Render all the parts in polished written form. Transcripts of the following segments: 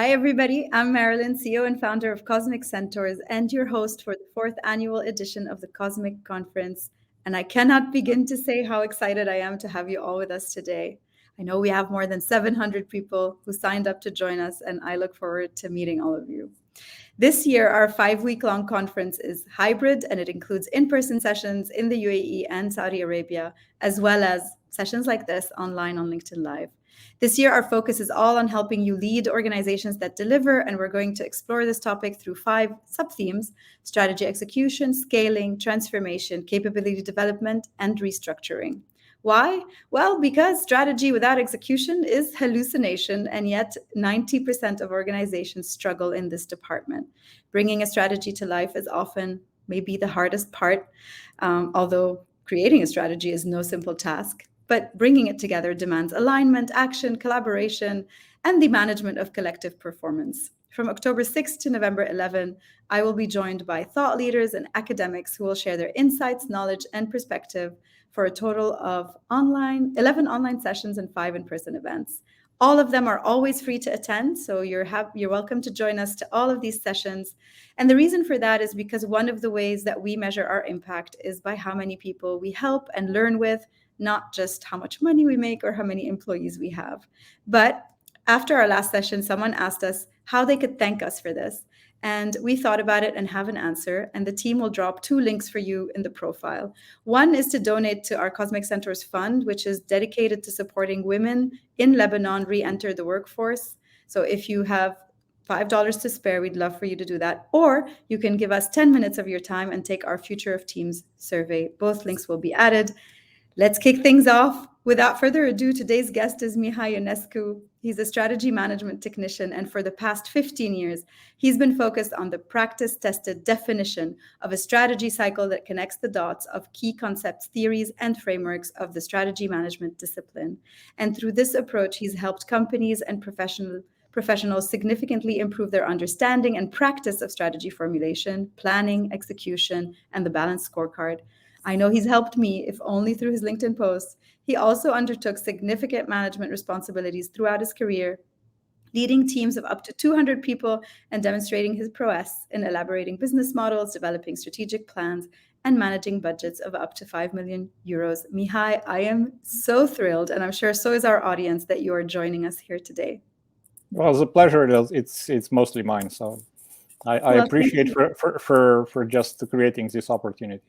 Hi, everybody. I'm Marilyn, CEO and founder of Cosmic Centaurs, and your host for the fourth annual edition of the Cosmic Conference. And I cannot begin to say how excited I am to have you all with us today. I know we have more than 700 people who signed up to join us, and I look forward to meeting all of you. This year, our 5-week long conference is hybrid, and it includes in person sessions in the UAE and Saudi Arabia, as well as sessions like this online on LinkedIn Live. This year, our focus is all on helping you lead organizations that deliver, and we're going to explore this topic through 5 sub-themes: strategy execution, scaling, transformation, capability development, and restructuring. Why? Well, because strategy without execution is hallucination, and yet 90% of organizations struggle in this department. Bringing a strategy to life is often maybe the hardest part, although creating a strategy is no simple task. But bringing it together demands alignment, action, collaboration, and the management of collective performance. From October 6th to November 11, I will be joined by thought leaders and academics who will share their insights, knowledge, and perspective for a total of 11 online sessions and 5 in-person events. All of them are always free to attend, so you're welcome to join us to all of these sessions. And the reason for that is because one of the ways that we measure our impact is by how many people we help and learn with, not just how much money we make or how many employees we have. But after our last session, someone asked us how they could thank us for this. And we thought about it and have an answer. And the team will drop 2 links for you in the profile. One is to donate to our Cosmic Centaurs Fund, which is dedicated to supporting women in Lebanon re-enter the workforce. So if you have $5 to spare, we'd love for you to do that. Or you can give us 10 minutes of your time and take our Future of Teams survey. Both links will be added. Let's kick things off. Without further ado, today's guest is Mihai Ionescu. He's a strategy management technician, and for the past 15 years, he's been focused on the practice-tested definition of a strategy cycle that connects the dots of key concepts, theories, and frameworks of the strategy management discipline. And through this approach, he's helped companies and professionals significantly improve their understanding and practice of strategy formulation, planning, execution, and the balanced scorecard. I know he's helped me, if only through his LinkedIn posts. He also undertook significant management responsibilities throughout his career, leading teams of up to 200 people and demonstrating his prowess in elaborating business models, developing strategic plans, and managing budgets of up to 5 million euros. Mihai, I am so thrilled, and I'm sure so is our audience, that you are joining us here today. Well, it's a pleasure. It's mostly mine. So I appreciate for just creating this opportunity.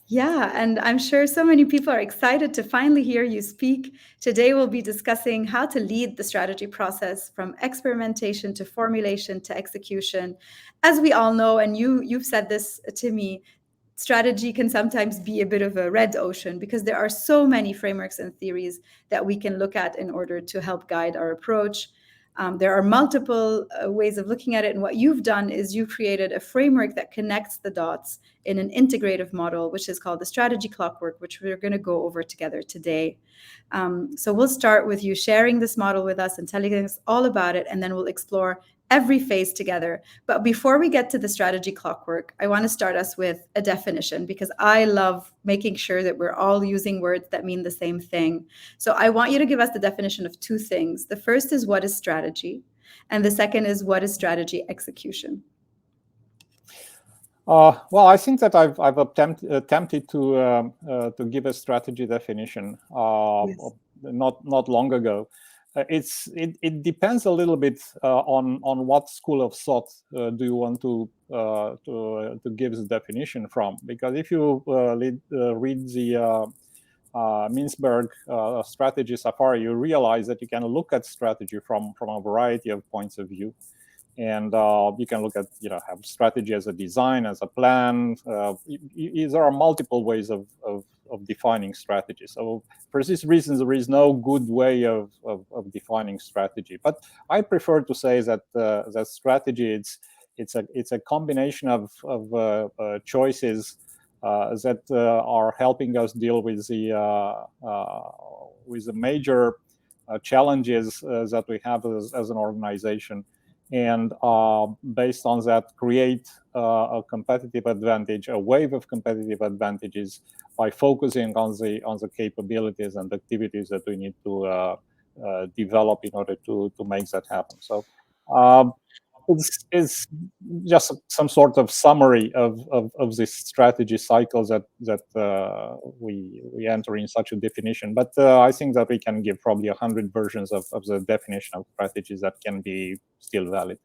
Yeah, and I'm sure so many people are excited to finally hear you speak. Today, we'll be discussing how to lead the strategy process from experimentation to formulation to execution. As we all know, and you've said this to me, strategy can sometimes be a bit of a red ocean because there are so many frameworks and theories that we can look at in order to help guide our approach. There are multiple ways of looking at it, and what you've done is you've created a framework that connects the dots in an integrative model, which is called the strategy clockwork, which we're going to go over together today. So we'll start with you sharing this model with us and telling us all about it, and then we'll explore every phase together. But before we get to the strategy clockwork, I want to start us with a definition, because I love making sure that we're all using words that mean the same thing. So I want you to give us the definition of 2 things. The first is, what is strategy? And the second is, what is strategy execution? Well, I think that I've attempted to give a strategy definition Yes. not long ago. It depends a little bit on what school of thought do you want to give the definition from. Because if you read the Mintzberg strategy safari, you realize that you can look at strategy from a variety of points of view. And you can look at, have strategy as a design, as a plan. There are multiple ways of defining strategy. So for this reason, there is no good way of defining strategy. But I prefer to say that that strategy, it's a combination of choices that are helping us deal with the major challenges that we have as an organization. And based on that, create a competitive advantage, a wave of competitive advantages by focusing on the capabilities and activities that we need to develop in order to make that happen. So Um, it's just some sort of summary of this strategy cycles that we enter in such a definition. But I think that we can give probably 100 versions of the definition of strategies that can be still valid.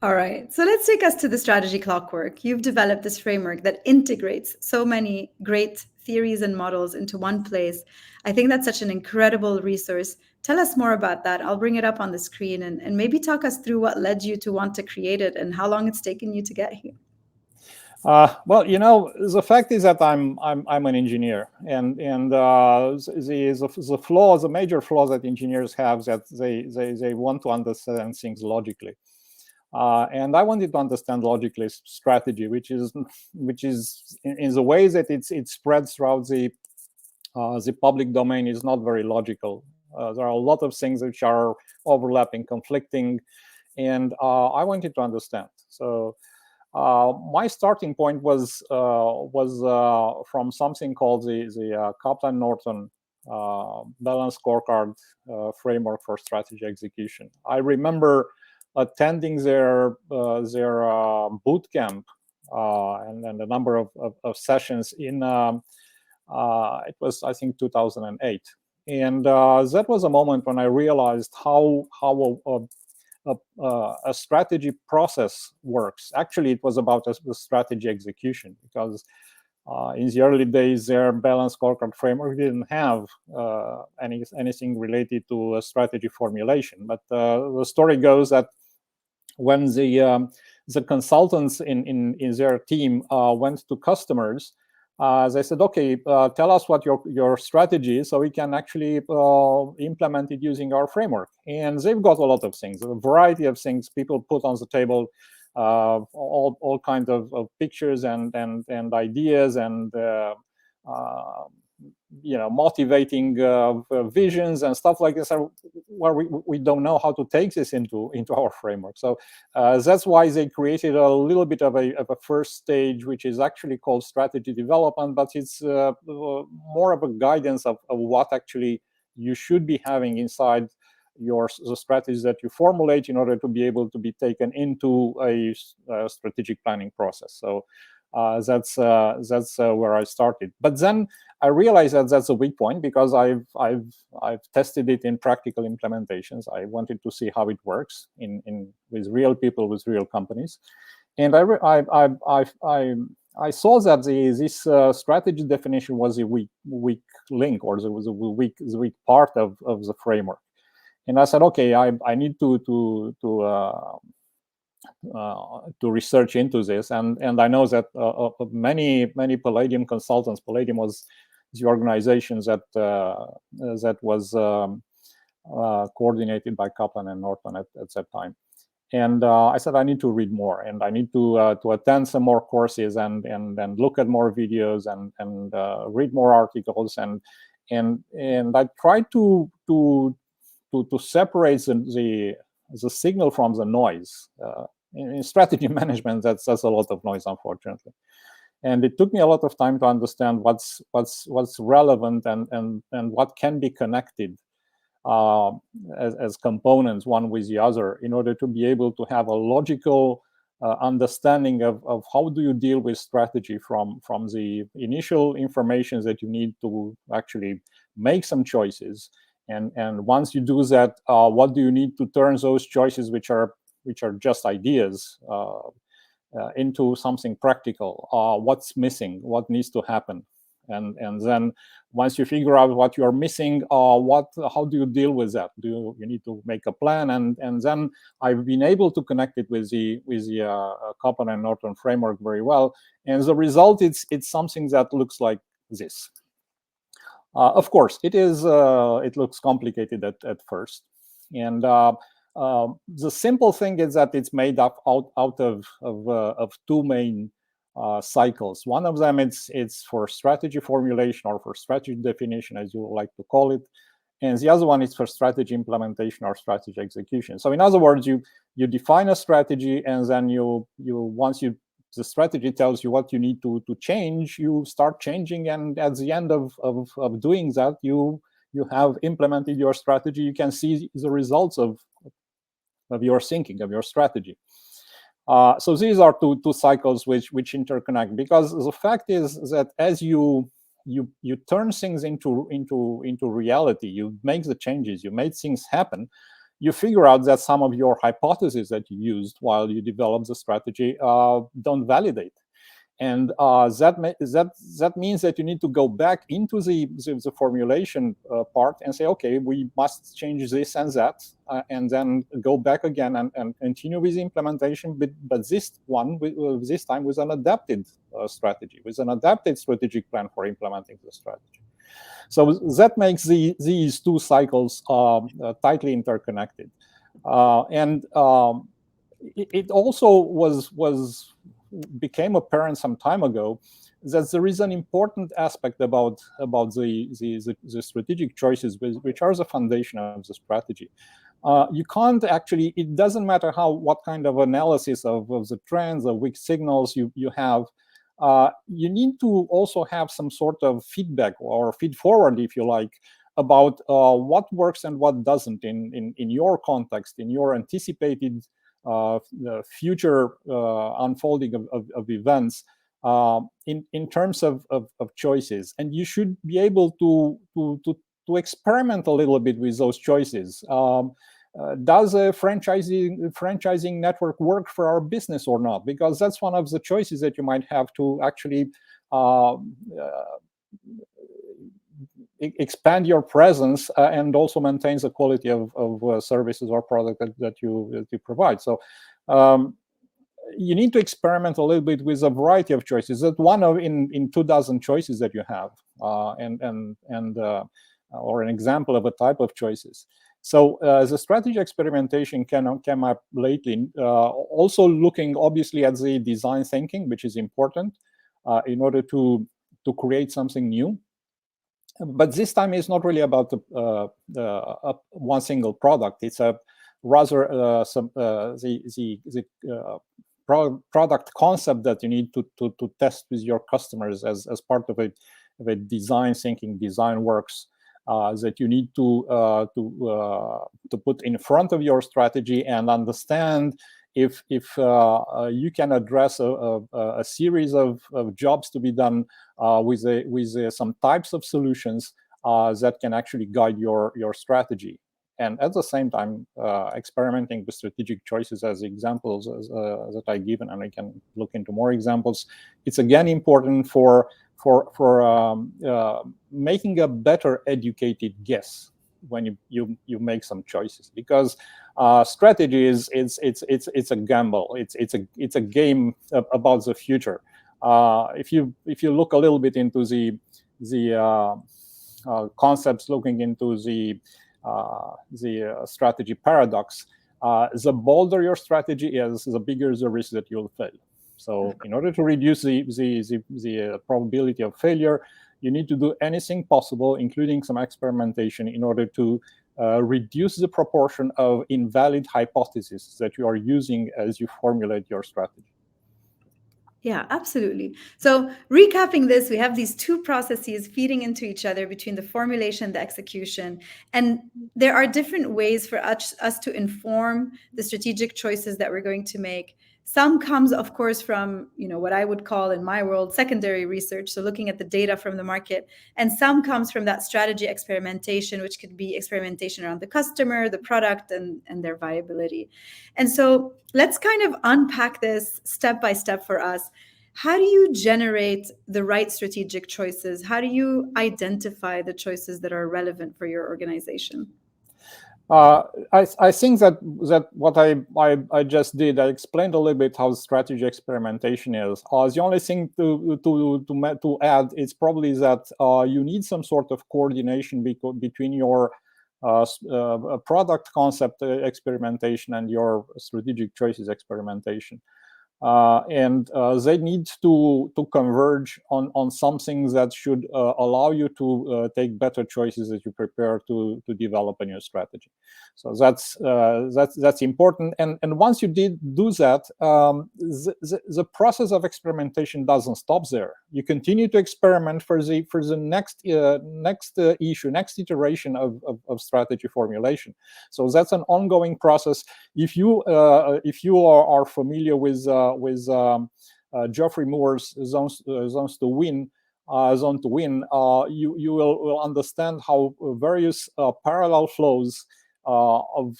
All right. So let's take us to the strategy clockwork. You've developed this framework that integrates so many great theories and models into one place. I think that's such an incredible resource. Tell us more about that. I'll bring it up on the screen and maybe talk us through what led you to want to create it and how long it's taken you to get here. Well, the fact is that I'm an engineer, and the flaw, the major flaw that engineers have, that they want to understand things logically. And I wanted to understand logically strategy, which is in the way that it spreads throughout the public domain is not very logical. There are a lot of things which are overlapping, conflicting, and I wanted to understand. So my starting point was from something called the Kaplan-Norton balanced scorecard framework for strategy execution. I remember attending their boot camp and a number of sessions in it was, I think, 2008, and that was a moment when I realized how a strategy process works. Actually, it was about the strategy execution, because in the early days, their balanced scorecard framework didn't have anything related to a strategy formulation. But the story goes that when the consultants in their team went to customers, they said, "Okay, tell us what your strategy is, so we can actually implement it using our framework." And they've got a lot of things, a variety of things people put on the table, all kinds of pictures and ideas and uh, motivating visions and stuff like this, where we don't know how to take this into our framework. So that's why they created a little bit of a first stage, which is actually called strategy development, but it's more of a guidance of what actually you should be having inside the strategies that you formulate in order to be able to be taken into a strategic planning process. So that's where I started. But then I realized that that's a weak point, because I've tested it in practical implementations. I wanted to see how it works in with real people, with real companies, and I saw that this strategy definition was a weak link, or there was a weak part of the framework. And I said, okay, I need to research into this, and I know that many Palladium consultants. Palladium was the organization that was coordinated by Kaplan and Norton at that time. And I said, I need to read more, and I need to attend some more courses, and look at more videos, and read more articles, and I tried to separate the signal from the noise. In strategy management, that's a lot of noise, unfortunately. And it took me a lot of time to understand what's relevant and what can be connected uh, as components, one with the other, in order to be able to have a logical understanding of how do you deal with strategy from the initial information that you need to actually make some choices. And once you do that, what do you need to turn those choices, which are just ideas, into something practical? What's missing? What needs to happen? And then once you figure out what you're missing, how do you deal with that? You need to make a plan, and then I've been able to connect it with the Kaplan and Norton framework very well, and the result it's something that looks like this. Of course, it looks complicated at first, and the simple thing is that it's made up out of two main cycles. One of them it's for strategy formulation, or for strategy definition, as you like to call it, and the other one is for strategy implementation or strategy execution. So in other words, you define a strategy, and then once the strategy tells you what you need to change, you start changing, and at the end of doing that, you have implemented your strategy. You can see the results of your thinking, of your strategy. So these are two cycles which interconnect, because the fact is that as you turn things into reality, you make the changes, you make things happen, you figure out that some of your hypotheses that you used while you develop the strategy don't validate. And that means that you need to go back into the formulation part and say, okay, we must change this and that, and then go back again and continue with the implementation, but this time with an adapted strategy, with an adapted strategic plan for implementing the strategy. So that makes these two cycles tightly interconnected. And it also became apparent some time ago that there is an important aspect about the strategic choices, which are the foundation of the strategy. You can't actually, it doesn't matter what kind of analysis of the trends, of weak signals you have, you need to also have some sort of feedback or feed forward, if you like, about what works and what doesn't in your context, in your anticipated future unfolding of events, in terms of choices. And you should be able to experiment a little bit with those choices. Does a franchising network work for our business or not? Because that's one of the choices that you might have to actually expand your presence and also maintain the quality of services or product that you provide. So you need to experiment a little bit with a variety of choices. That one of in 2,000 choices that you have, or an example of a type of choices. So the strategy experimentation came up lately, also looking obviously at the design thinking, which is important in order to create something new. But this time it's not really about one single product. It's a rather the product concept that you need to test with your customers as part of a design thinking, design works that you need to put in front of your strategy and understand if you can address a series of jobs to be done with some types of solutions that can actually guide your strategy. And at the same time, experimenting with strategic choices as examples that I given, and I can look into more examples. It's again important for making a better educated guess when you make some choices, because strategy is it's a gamble. It's a game about the future. If you look a little bit into the concepts, looking into the strategy paradox, the bolder your strategy is, the bigger the risk that you'll fail. So in order to reduce the probability of failure, you need to do anything possible, including some experimentation, in order to reduce the proportion of invalid hypotheses that you are using as you formulate your strategy. Yeah, absolutely. So recapping this, we have these two processes feeding into each other between the formulation, the execution, and there are different ways for us to inform the strategic choices that we're going to make. Some comes, of course, from what I would call in my world secondary research, so looking at the data from the market, and some comes from that strategy experimentation, which could be experimentation around the customer, the product, and their viability. And so let's kind of unpack this step by step for us. How do you generate the right strategic choices? How do you identify the choices that are relevant for your organization? I think that what I just did, I explained a little bit how strategy experimentation is. The only thing to add is probably that you need some sort of coordination between your product concept experimentation and your strategic choices experimentation. and they need to converge on something that should allow you to take better choices as you prepare to develop a new strategy. So that's important. And once you did do that, the process of experimentation doesn't stop there. You continue to experiment for the next issue, next iteration of strategy formulation. So that's an ongoing process. If you are familiar with Geoffrey Moore's zones to win, you will understand how various parallel flows of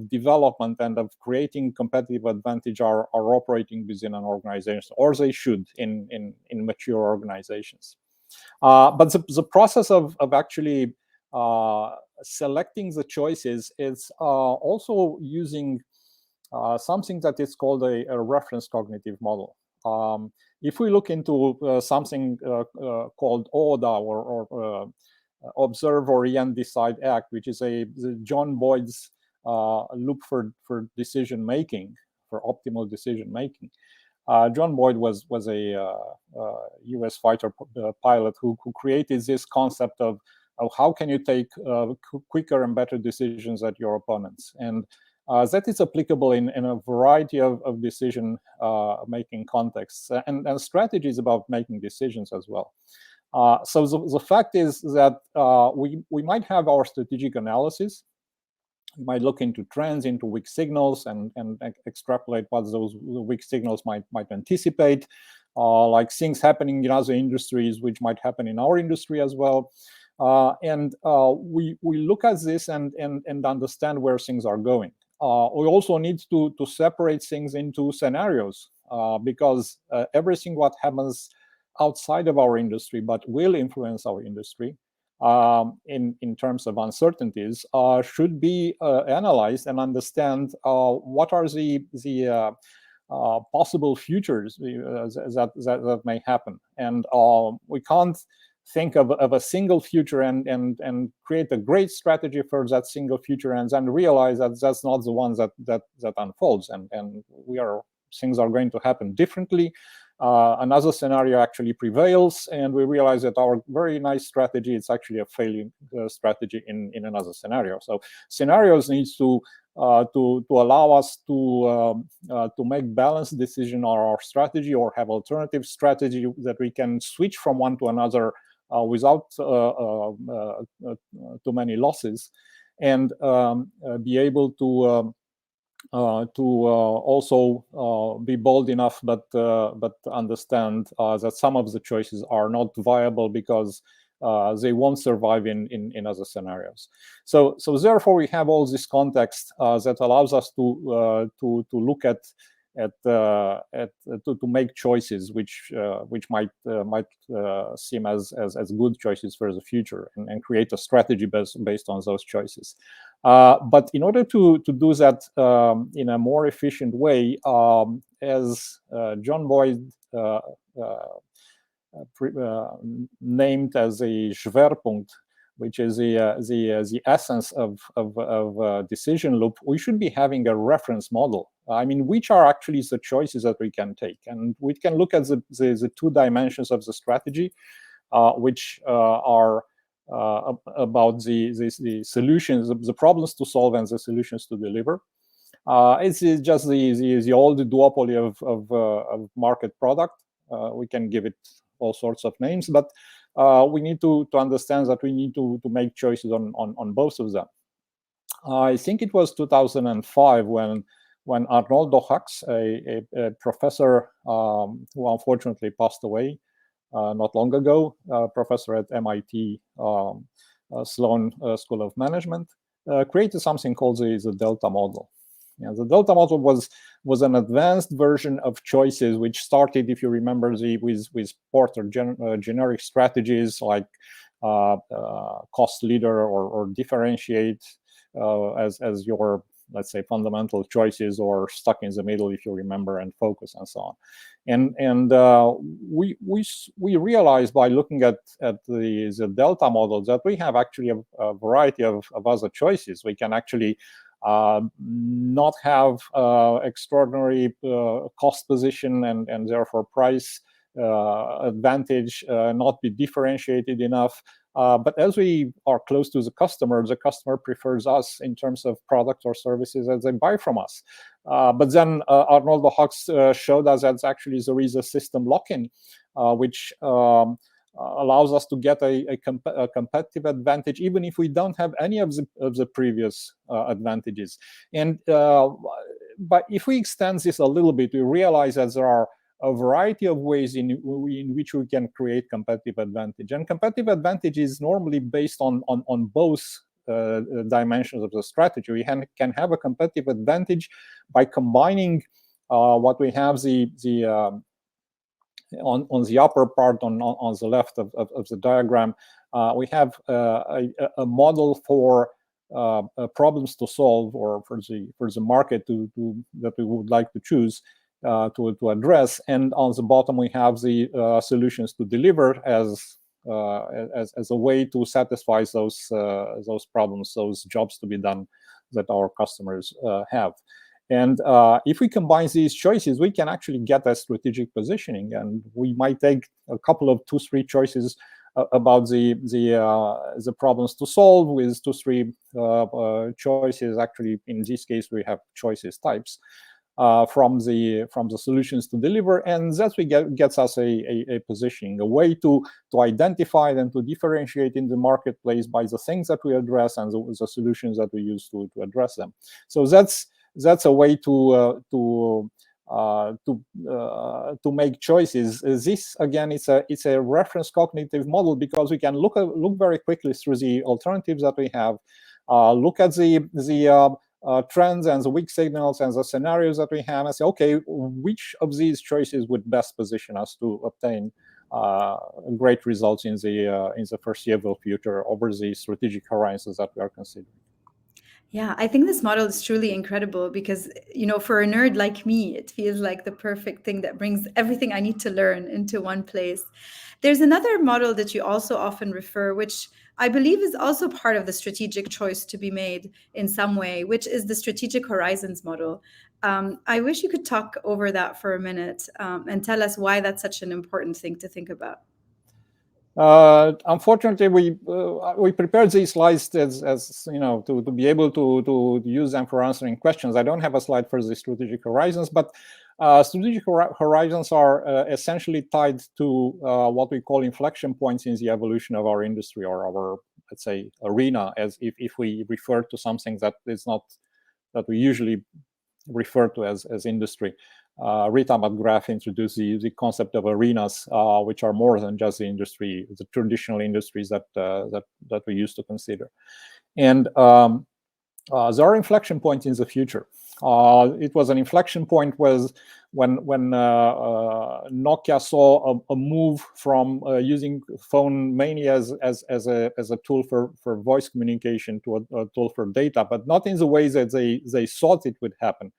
development and of creating competitive advantage are operating within an organization, or they should in mature organizations. But the process of actually selecting the choices is also using something that is called a reference cognitive model. If we look into something called ODA, or Observe, Orient, Decide, Act, which is the John Boyd's loop for decision making, for optimal decision making. John Boyd was a U.S. fighter pilot who created this concept of how can you take quicker and better decisions at your opponents. And that is applicable in a variety of decision making contexts and strategies about making decisions as well. So the fact is that we might have our strategic analysis. We might look into trends, into weak signals, and extrapolate what those weak signals might anticipate, like things happening in other industries, which might happen in our industry as well. And we look at this and understand where things are going. We also need to separate things into scenarios, because everything what happens outside of our industry but will influence our industry in terms of uncertainties should be analyzed and understand what are the possible futures that may happen. And we can't think of a single future and create a great strategy for that single future and then realize that that's not the one that unfolds, and things are going to happen differently. Another scenario actually prevails, and we realize that our very nice strategy is actually a failing strategy in another scenario. So scenarios needs to allow us to make balanced decision on our strategy, or have alternative strategy that we can switch from one to another without too many losses, and be able to also be bold enough, but understand that some of the choices are not viable because they won't survive in other scenarios. So therefore, we have all this context that allows us to look at to make choices which might seem as good choices for the future, and create a strategy based on those choices. But in order to do that in a more efficient way, as John Boyd named as a Schwerpunkt, which is the essence of decision loop, we should be having a reference model. I mean, which are actually the choices that we can take, and we can look at the two dimensions of the strategy, which are about the solutions, the problems to solve, and the solutions to deliver. It's just the old duopoly of market product. We can give it all sorts of names, but we need to understand that we need to make choices on both of them. I think it was 2005 when Arnoldo Hux, a professor who unfortunately passed away not long ago, professor at MIT Sloan School of Management, created something called the Delta model. Yeah, the Delta model was an advanced version of choices, which started, if you remember, with Porter generic strategies like cost leader or differentiate as your, let's say, fundamental choices, or stuck in the middle, if you remember, and focus, and so on. And we realized by looking at the Delta model that we have actually a variety of other choices. We can actually not have extraordinary cost position and therefore price advantage, not be differentiated enough. But as we are close to the customer prefers us in terms of products or services as they buy from us. But then Arnoldo Hawks showed us that actually there is a system lock-in, which allows us to get a competitive advantage, even if we don't have any of the previous advantages. And but if we extend this a little bit, we realize that there are a variety of ways in which we can create competitive advantage. And competitive advantage is normally based on both dimensions of the strategy. We can have a competitive advantage by combining what we have on the upper part on the left of the diagram. We have a model for problems to solve, or for the market that we would like to choose to address. And on the bottom we have the solutions to deliver as a way to satisfy those problems, those jobs to be done that our customers have. And if we combine these choices, we can actually get a strategic positioning. And we might take a couple of 2-3 choices about the problems to solve with 2-3 choices. Actually, in this case, we have choices types from the solutions to deliver, and that gets us a positioning, a way to identify and to differentiate in the marketplace by the things that we address and the solutions that we use to address them. So that's a way to make choices. This again, it's a reference cognitive model, because we can look very quickly through the alternatives that we have, look at the trends and the weak signals and the scenarios that we have, and say, okay, which of these choices would best position us to obtain great results in the foreseeable future over the strategic horizons that we are considering. Yeah, I think this model is truly incredible because, for a nerd like me, it feels like the perfect thing that brings everything I need to learn into one place. There's another model that you also often refer, which I believe is also part of the strategic choice to be made in some way, which is the strategic horizons model. I wish you could talk over that for a minute and tell us why that's such an important thing to think about. Unfortunately, we prepared these slides as to be able to use them for answering questions. I don't have a slide for the strategic horizons, but strategic horizons are essentially tied to what we call inflection points in the evolution of our industry, or our, let's say, arena, as if we refer to something that is not, that we usually refer to as industry. Rita McGrath introduced the concept of arenas, which are more than just the traditional industries that we used to consider. And there are inflection points in the future. It was an inflection point when Nokia saw a move from using phone mainly as a tool for voice communication to a tool for data, but not in the way that they thought it would happen.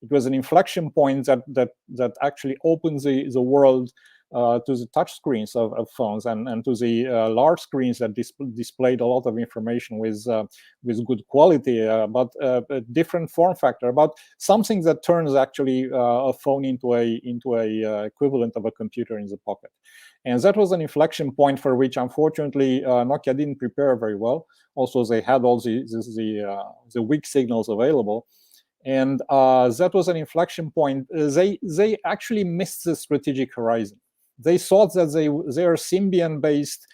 It was an inflection point that actually opens the world to the touch screens of phones and to the large screens that displayed a lot of information with good quality, but a different form factor, about something that turns actually a phone into a equivalent of a computer in the pocket. And that was an inflection point for which, unfortunately, Nokia didn't prepare very well. Also, they had all the weak signals available. And that was an inflection point. They actually missed the strategic horizon. They thought that they are Symbian-based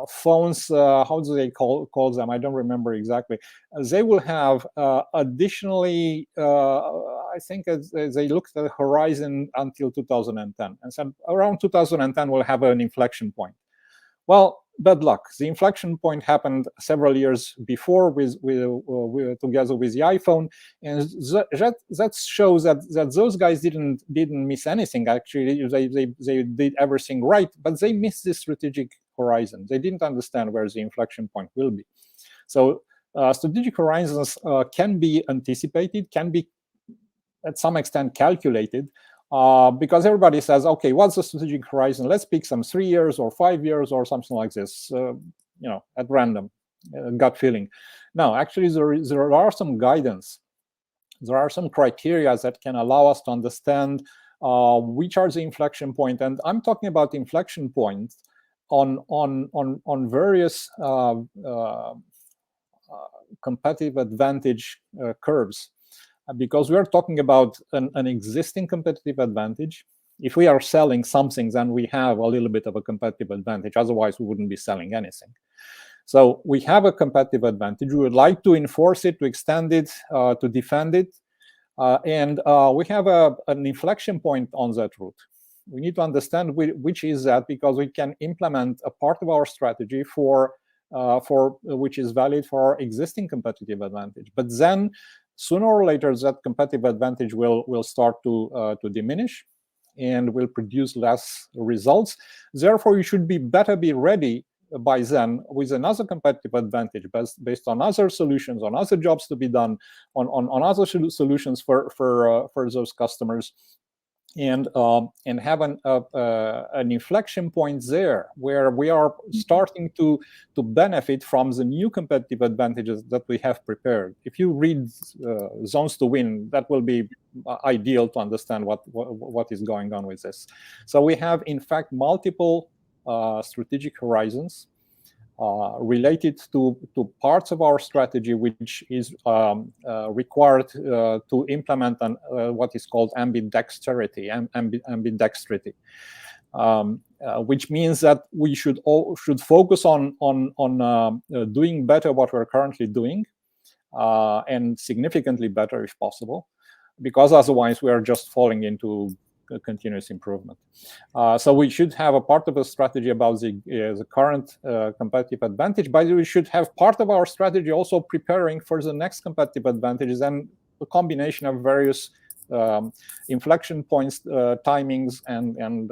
phones. How do they call them? I don't remember exactly. They will have additionally, I think they looked at the horizon until 2010, and said around 2010 we'll have an inflection point. Well, bad luck. The inflection point happened several years before together with the iPhone, and that shows that those guys didn't miss anything. Actually, they did everything right, but they missed the strategic horizon. They didn't understand where the inflection point will be. So strategic horizons can be anticipated, can be at some extent calculated. Because everybody says, okay, what's the strategic horizon? Let's pick some 3 years or 5 years or something like this, at random, gut feeling. No, actually, there are some guidance. There are some criteria that can allow us to understand which are the inflection point, and I'm talking about inflection points on various competitive advantage curves, because we are talking about an existing competitive advantage. If we are selling something, then we have a little bit of a competitive advantage. Otherwise, we wouldn't be selling anything. So we have a competitive advantage. We would like to enforce it, to extend it, to defend it. And we have an inflection point on that route. We need to understand which is that, because we can implement a part of our strategy for which is valid for our existing competitive advantage. But then, sooner or later, that competitive advantage will start to diminish, and will produce less results. Therefore, you should better be ready by then with another competitive advantage based on other solutions, on other jobs to be done, on other solutions for those customers, and have an inflection point there where we are starting to benefit from the new competitive advantages that we have prepared. If you read Zones to Win, that will be ideal to understand what is going on with this. So we have, in fact, multiple strategic horizons related to parts of our strategy, which is required to implement what is called ambidexterity, which means that we should focus on doing better what we're currently doing, and significantly better if possible, because otherwise we are just falling into continuous improvement. So we should have a part of a strategy about the current competitive advantage, but we should have part of our strategy also preparing for the next competitive advantages, and a combination of various inflection points, timings, and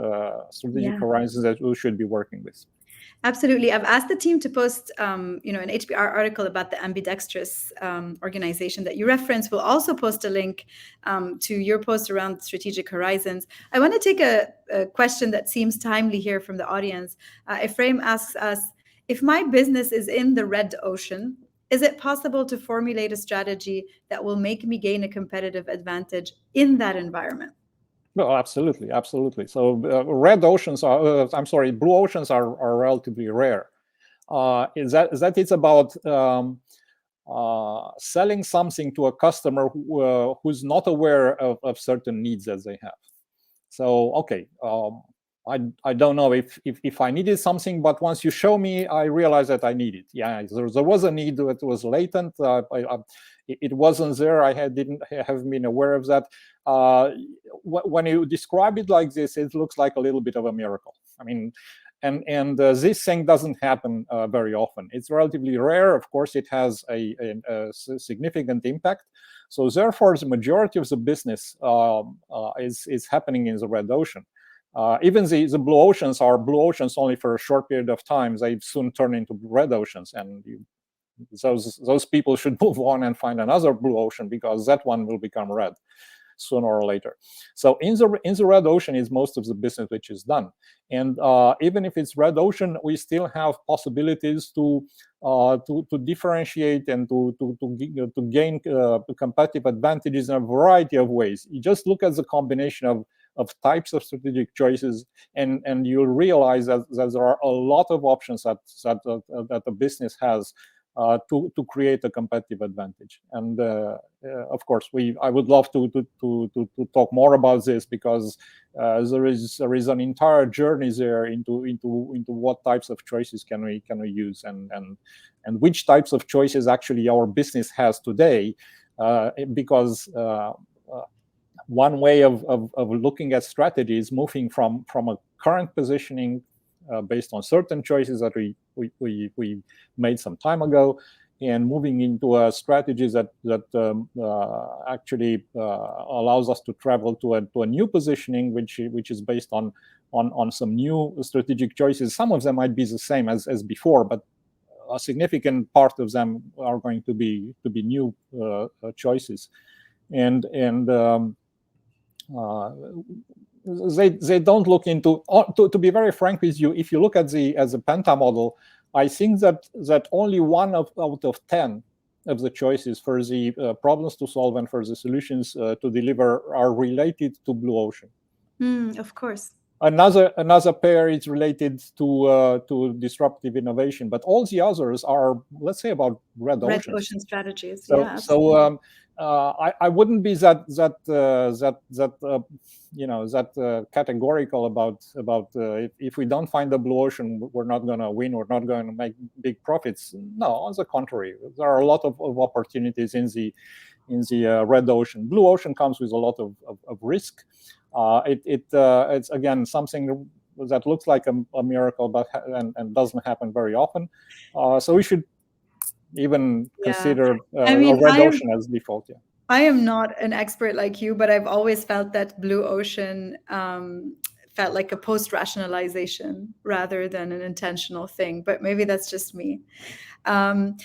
strategic horizons that we should be working with. Absolutely. I've asked the team to post, an HBR article about the ambidextrous organization that you referenced. We'll also post a link to your post around strategic horizons. I want to take a question that seems timely here from the audience. Ephraim asks us, if my business is in the red ocean, is it possible to formulate a strategy that will make me gain a competitive advantage in that environment? No, absolutely. So blue oceans are relatively rare. Is that it's about selling something to a customer who's not aware of certain needs that they have. So, okay, I don't know if I needed something, but once you show me, I realize that I need it. Yeah, there was a need that was latent. It wasn't there. I didn't have been aware of that. When you describe it like this, it looks like a little bit of a miracle. I mean, and this thing doesn't happen very often. It's relatively rare. Of course, it has a significant impact. So therefore, the majority of the business is happening in the red ocean. Even the blue oceans are blue oceans only for a short period of time. They soon turn into red oceans, and those people should move on and find another blue ocean, because that one will become red sooner or later. So in the red ocean is most of the business which is done. And even if it's red ocean, we still have possibilities to differentiate and to gain competitive advantages in a variety of ways. You just look at the combination of types of strategic choices, and you'll realize that there are a lot of options that the business has to create a competitive advantage. And of course, I would love to talk more about this, because there is an entire journey there into what types of choices can we use, and which types of choices actually our business has today, because one way of looking at strategy is moving from a current positioning based on certain choices that we made some time ago, and moving into a strategy that actually allows us to travel to a new positioning, which is based on some new strategic choices. Some of them might be the same as before, but a significant part of them are going to be new choices, and they don't look into. To be very frank with you, if you look at the Penta model, I think that only 1 out of 10 of the choices for the problems to solve and for the solutions to deliver are related to blue ocean. Of course. Another pair is related to disruptive innovation, but all the others are, let's say, about red Red oceans. ocean strategies. Yeah, So absolutely. I wouldn't be that categorical about if we don't find the blue ocean, we're not going to win, we're not going to make big profits. No, on the contrary, there are a lot of opportunities in the red ocean. Blue ocean comes with a lot of risk. It's again something that looks like a miracle, but and doesn't happen very often. So we should even Yeah. consider I a mean, red ocean as default. Yeah. I am not an expert like you, but I've always felt that blue ocean felt like a post rationalization rather than an intentional thing. But maybe that's just me. Um,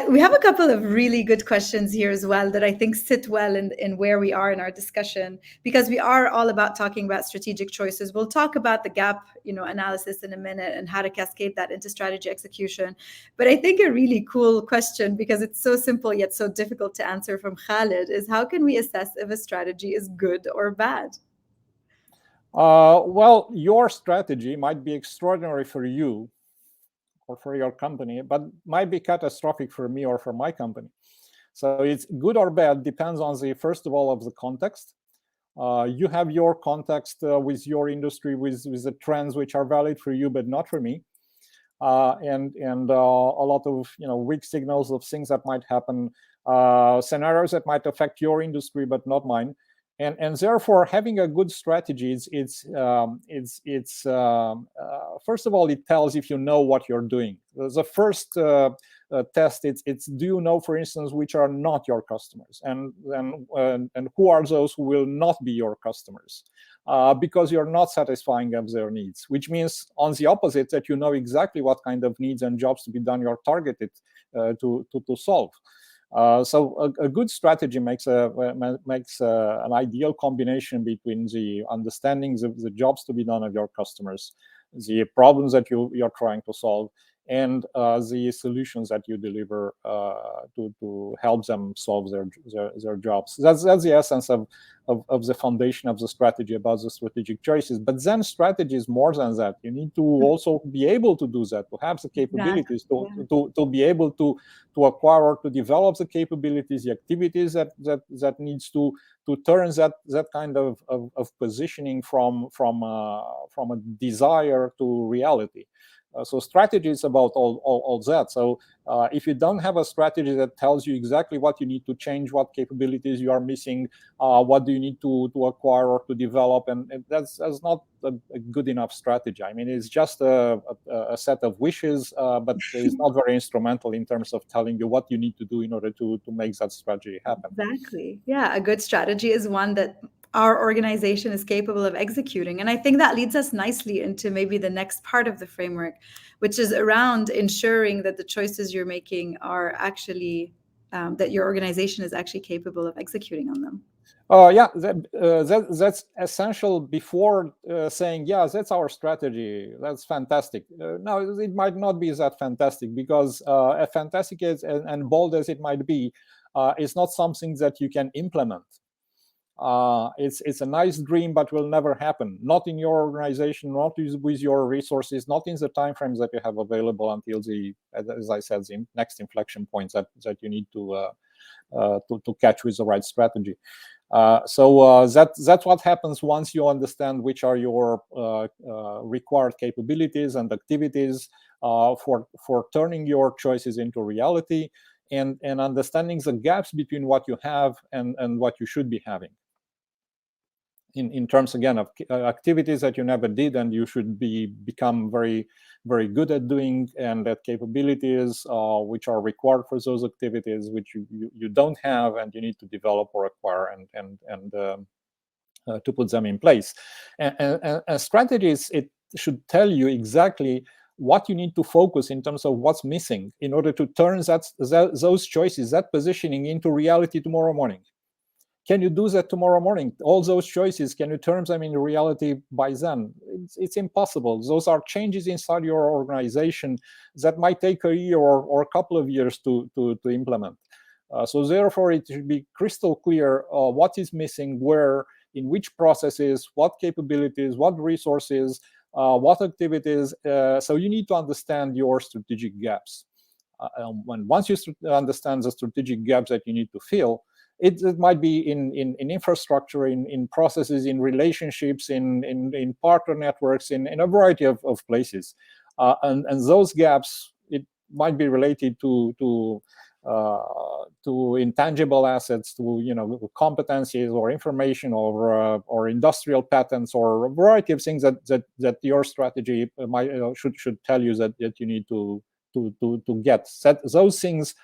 we have a couple of really good questions here as well that I think sit well in where we are in our discussion, because we are all about talking about strategic choices. We'll talk about the gap, analysis in a minute and how to cascade that into strategy execution. But I think a really cool question, because it's so simple yet so difficult to answer, from Khalid, is how can we assess if a strategy is good or bad? Well, your strategy might be extraordinary for you or for your company, but might be catastrophic for me or for my company. So it's good or bad depends on the first of all of the context. You have your context with your industry, with the trends which are valid for you but not for me, and a lot of weak signals of things that might happen, scenarios that might affect your industry but not mine, and therefore having a good strategy first of all, it tells if you know what you're doing. The first test, it's do you know, for instance, which are not your customers, and who are those who will not be your customers, because you're not satisfying of their needs, which means on the opposite that you know exactly what kind of needs and jobs to be done you're targeted to solve. So a good strategy makes an ideal combination between the understandings of the jobs to be done of your customers, the problems that you're trying to solve, and the solutions that you deliver to help them solve their jobs. That's the essence of the foundation of the strategy, about the strategic choices. But then strategy is more than that. You need to also be able to do that, to have the capabilities, Exactly. to be able to acquire or to develop the capabilities, the activities that needs to turn that kind of positioning from a desire to reality. So strategy is about all that. So if you don't have a strategy that tells you exactly what you need to change, what capabilities you are missing, what do you need to acquire or to develop, and that's not a good enough strategy. I mean, it's just a set of wishes, but it's not very instrumental in terms of telling you what you need to do in order to make that strategy happen. Exactly. Yeah, a good strategy is one that our organization is capable of executing. And I think that leads us nicely into maybe the next part of the framework, which is around ensuring that the choices you're making are actually, that your organization is actually capable of executing on them. Yeah, that's essential before saying, yeah, that's our strategy. That's fantastic. No, it might not be that fantastic, because as fantastic as and bold as it might be, it's not something that you can implement. It's a nice dream, but will never happen. Not in your organization, not with your resources, not in the time frames that you have available until as I said, the next inflection points that you need to catch with the right strategy. So that's what happens once you understand which are your required capabilities and activities for turning your choices into reality, and understanding the gaps between what you have and what you should be having. In terms again of activities that you never did and you should become very very good at doing, and that capabilities which are required for those activities which you don't have and you need to develop or acquire and to put them in place. And strategies, it should tell you exactly what you need to focus in terms of what's missing in order to turn those choices, that positioning, into reality tomorrow morning. Can you do that tomorrow morning? All those choices, can you turn them into reality by then? It's impossible. Those are changes inside your organization that might take a year or a couple of years to implement. So therefore, it should be crystal clear what is missing, where, in which processes, what capabilities, what resources, what activities. So you need to understand your strategic gaps. When once you understand the strategic gaps that you need to fill, it might be in infrastructure, in processes, in relationships, in partner networks, in a variety of places. And those gaps, it might be related to intangible assets, to competencies or information or industrial patents or a variety of things that your strategy might should tell you that you need to get. Those things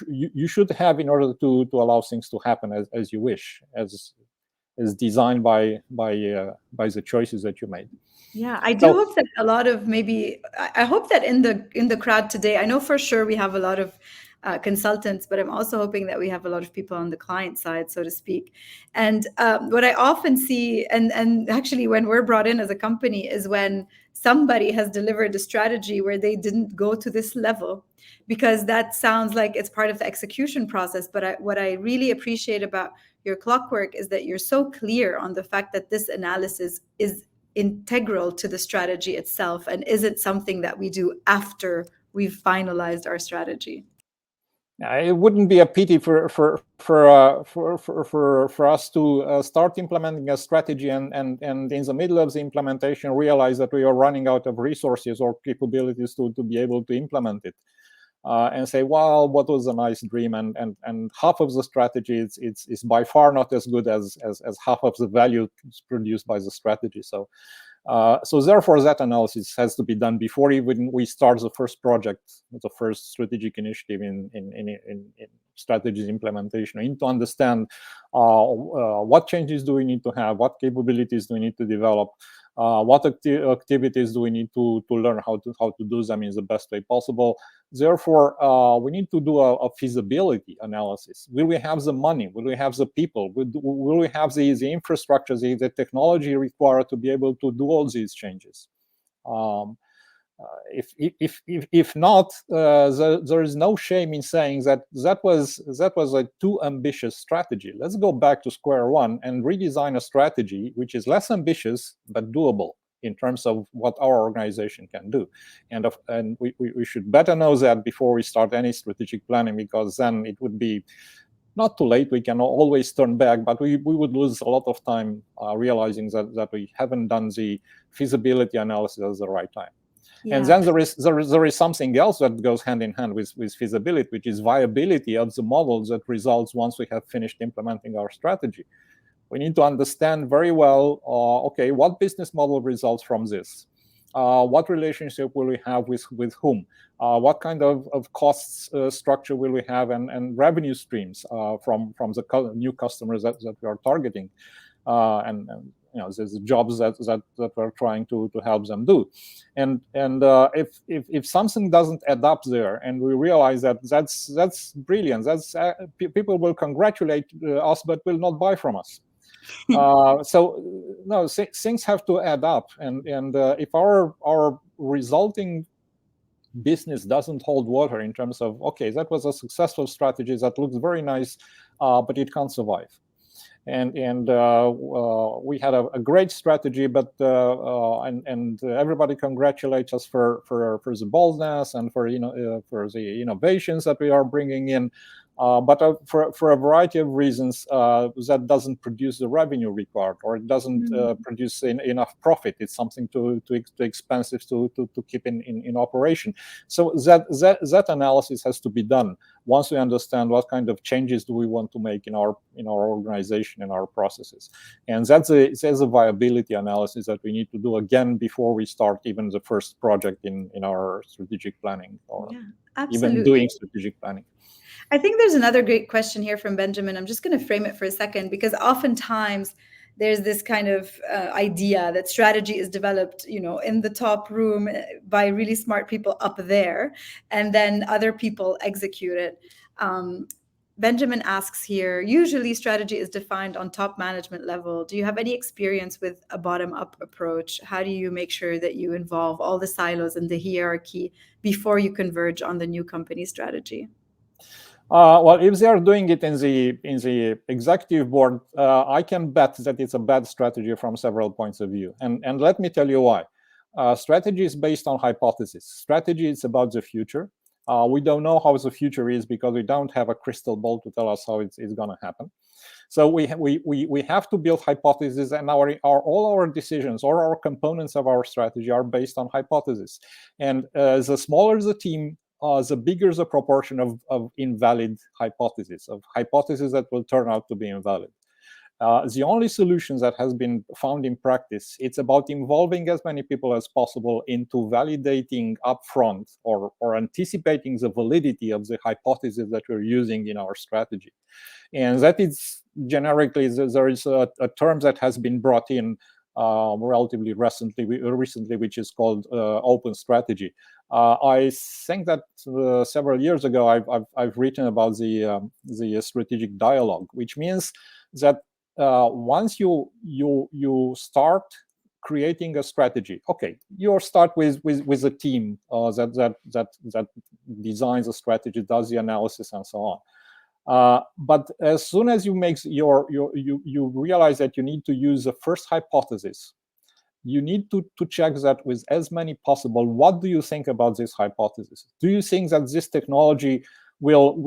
you should have in order to allow things to happen as you wish, as designed by the choices that you made. Yeah, I do So hope that a lot of maybe I hope that in the crowd today, I know for sure we have a lot of consultants, but I'm also hoping that we have a lot of people on the client side, so to speak. And what I often see, and actually when we're brought in as a company, is when somebody has delivered a strategy where they didn't go to this level, because that sounds like it's part of the execution process. But what I really appreciate about your clockwork is that you're so clear on the fact that this analysis is integral to the strategy itself and isn't something that we do after we've finalized our strategy. it wouldn't be a pity for us to start implementing a strategy and in the middle of the implementation realize that we are running out of resources or capabilities to be able to implement it. And say, well, what was a nice dream, and half of the strategy is by far not as good as half of the value produced by the strategy. So therefore, that analysis has to be done before even we start the first project, the first strategic initiative in strategies implementation. We need to understand what changes do we need to have, what capabilities do we need to develop, what activities do we need to learn how to do them in the best way possible. Therefore, we need to do a feasibility analysis. Will we have the money? Will we have the people? Will we have the infrastructure, the technology required to be able to do all these changes? If not, there is no shame in saying that was a too ambitious strategy. Let's go back to square one and redesign a strategy which is less ambitious but doable in terms of what our organization can do. And we should better know that before we start any strategic planning, because then it would be not too late. We can always turn back, but we would lose a lot of time realizing that we haven't done the feasibility analysis at the right time. Yeah. And then there is something else that goes hand in hand with feasibility, which is viability of the models that results once we have finished implementing our strategy. We need to understand very well, okay, what business model results from this? What relationship will we have with whom? What kind of costs structure will we have, and revenue streams from the new customers that we are targeting? And there's jobs that we're trying to help them do. And if something doesn't add up there, and we realize that's brilliant, people will congratulate us but will not buy from us. So no, things have to add up, and if our resulting business doesn't hold water in terms of, okay, that was a successful strategy that looks very nice, but it can't survive. And we had a great strategy, but and everybody congratulates us for the boldness and for for the innovations that we are bringing in. But for a variety of reasons, that doesn't produce the revenue required, or it doesn't produce enough profit. It's something too expensive to keep in operation. So that analysis has to be done once we understand what kind of changes do we want to make in our organization and our processes. And that's a viability analysis that we need to do again before we start even the first project in our strategic planning, or even doing strategic planning. I think there's another great question here from Benjamin. I'm just going to frame it for a second, because oftentimes there's this kind of idea that strategy is developed, in the top room by really smart people up there, and then other people execute it. Benjamin asks here, usually strategy is defined on top management level. Do you have any experience with a bottom-up approach? How do you make sure that you involve all the silos in the hierarchy before you converge on the new company strategy? Well, if they are doing it in the executive board, I can bet that it's a bad strategy from several points of view, and let me tell you why. Strategy is based on hypothesis. Strategy is about the future. We don't know how the future is because we don't have a crystal ball to tell us how it's going to happen. So we have to build hypotheses, and all our decisions or our components of our strategy are based on hypotheses. And the smaller the team, the bigger the proportion of invalid hypotheses, of hypotheses that will turn out to be invalid. The only solutions that has been found in practice, it's about involving as many people as possible into validating upfront or anticipating the validity of the hypothesis that we're using in our strategy. And that is generically, there is a term that has been brought in relatively recently, which is called open strategy. I think that several years ago, I've written about the strategic dialogue, which means that once you start creating a strategy, okay, you start with a team that designs a strategy, does the analysis, and so on. But as soon as you make you realize that you need to use the first hypothesis, you need to check that with as many possible. What do you think about this hypothesis? Do you think that this technology will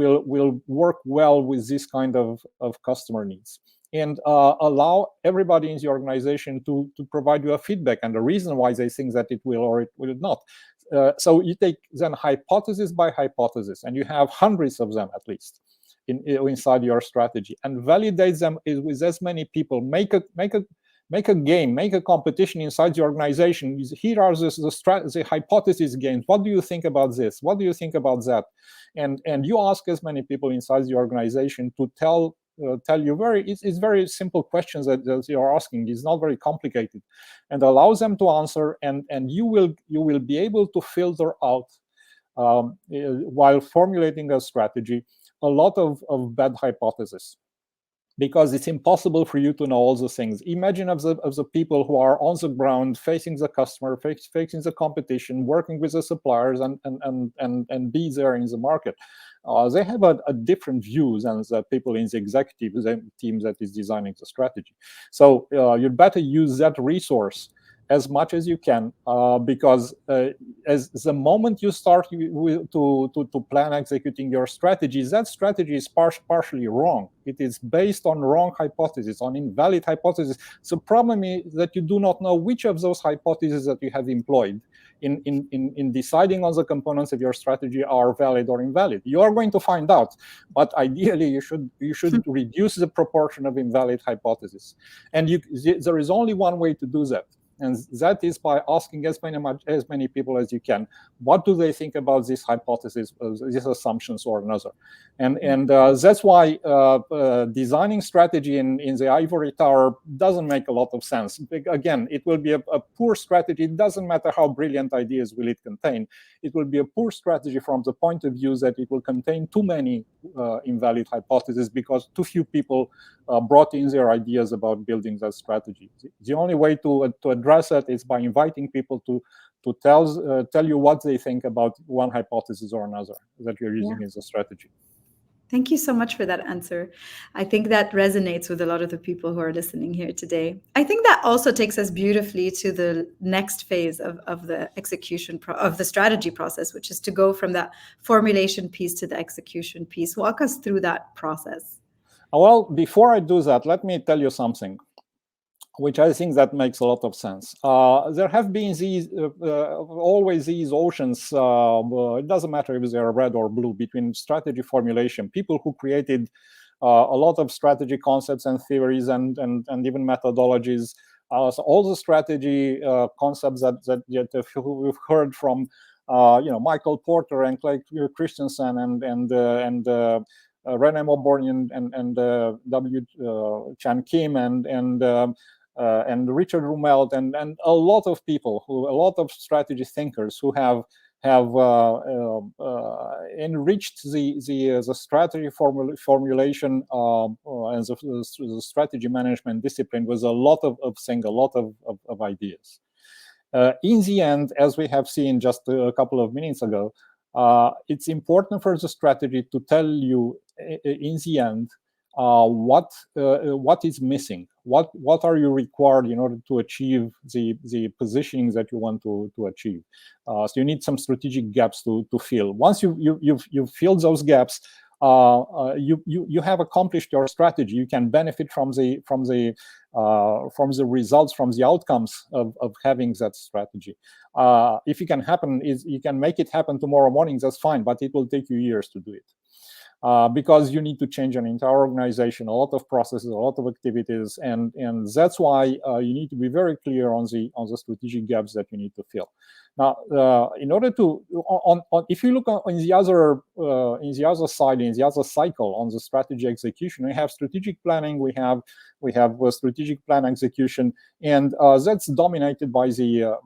work well with this kind of customer needs? And allow everybody in the organization to provide you a feedback and the reason why they think that it will or it will not. So you take then hypothesis by hypothesis, and you have hundreds of them at least inside your strategy, and validate them with as many people. Make a game, make a competition inside the organization. Here are the hypothesis games. What do you think about this? What do you think about that? And you ask as many people inside the organization to tell you it's very simple questions that you are asking. It's not very complicated, and allow them to answer, and you will be able to filter out while formulating a strategy a lot of bad hypotheses, because it's impossible for you to know all the things. Imagine of the people who are on the ground, facing the customer, facing the competition, working with the suppliers, and be there in the market. They have a different view than the people in the executive team that is designing the strategy. So you'd better use that resource as much as you can, because as the moment you start to plan executing your strategy, that strategy is partially wrong. It is based on wrong hypotheses, on invalid hypotheses. So the problem is that you do not know which of those hypotheses that you have employed in deciding on the components of your strategy are valid or invalid. You are going to find out, but ideally you should reduce the proportion of invalid hypotheses. And there is only one way to do that. And that is by asking as many people as you can, what do they think about this hypothesis, these assumptions, or another? And that's why designing strategy in the ivory tower doesn't make a lot of sense. Again, it will be a poor strategy. It doesn't matter how brilliant ideas will it contain. It will be a poor strategy from the point of view that it will contain too many invalid hypotheses, because too few people brought in their ideas about building that strategy. The only way to address that is by inviting people to tell you what they think about one hypothesis or another that you're using as a strategy. Thank you so much for that answer. I think that resonates with a lot of the people who are listening here today. I think that also takes us beautifully to the next phase of the execution of the strategy process, which is to go from that formulation piece to the execution piece. Walk us through that process. Well, before I do that, let me tell you something which I think that makes a lot of sense. There have been these always these oceans. It doesn't matter if they're red or blue, between strategy formulation. People who created a lot of strategy concepts and theories and even methodologies. So all the strategy concepts that we've heard from, Michael Porter and Clay Christensen and René Mauborgne and W. Chan Kim and Richard Rumelt and a lot of people, a lot of strategy thinkers who have enriched the strategy formulation and the strategy management discipline with a lot of ideas. In the end, as we have seen just a couple of minutes ago, it's important for the strategy to tell you in the end what is missing, what are you required in order to achieve the positioning that you want to achieve. So you need some strategic gaps to fill. Once you've filled those gaps, you have accomplished your strategy. You can benefit from the results, from the outcomes of having that strategy. If it can happen, you can make it happen tomorrow morning, that's fine, but it will take you years to do it. Because you need to change an entire organization, a lot of processes, a lot of activities, and that's why you need to be very clear on the strategic gaps that you need to fill. Now, in order to, if you look on the other side, in the other cycle, on the strategy execution, we have strategic planning, we have strategic plan execution, and that's dominated by the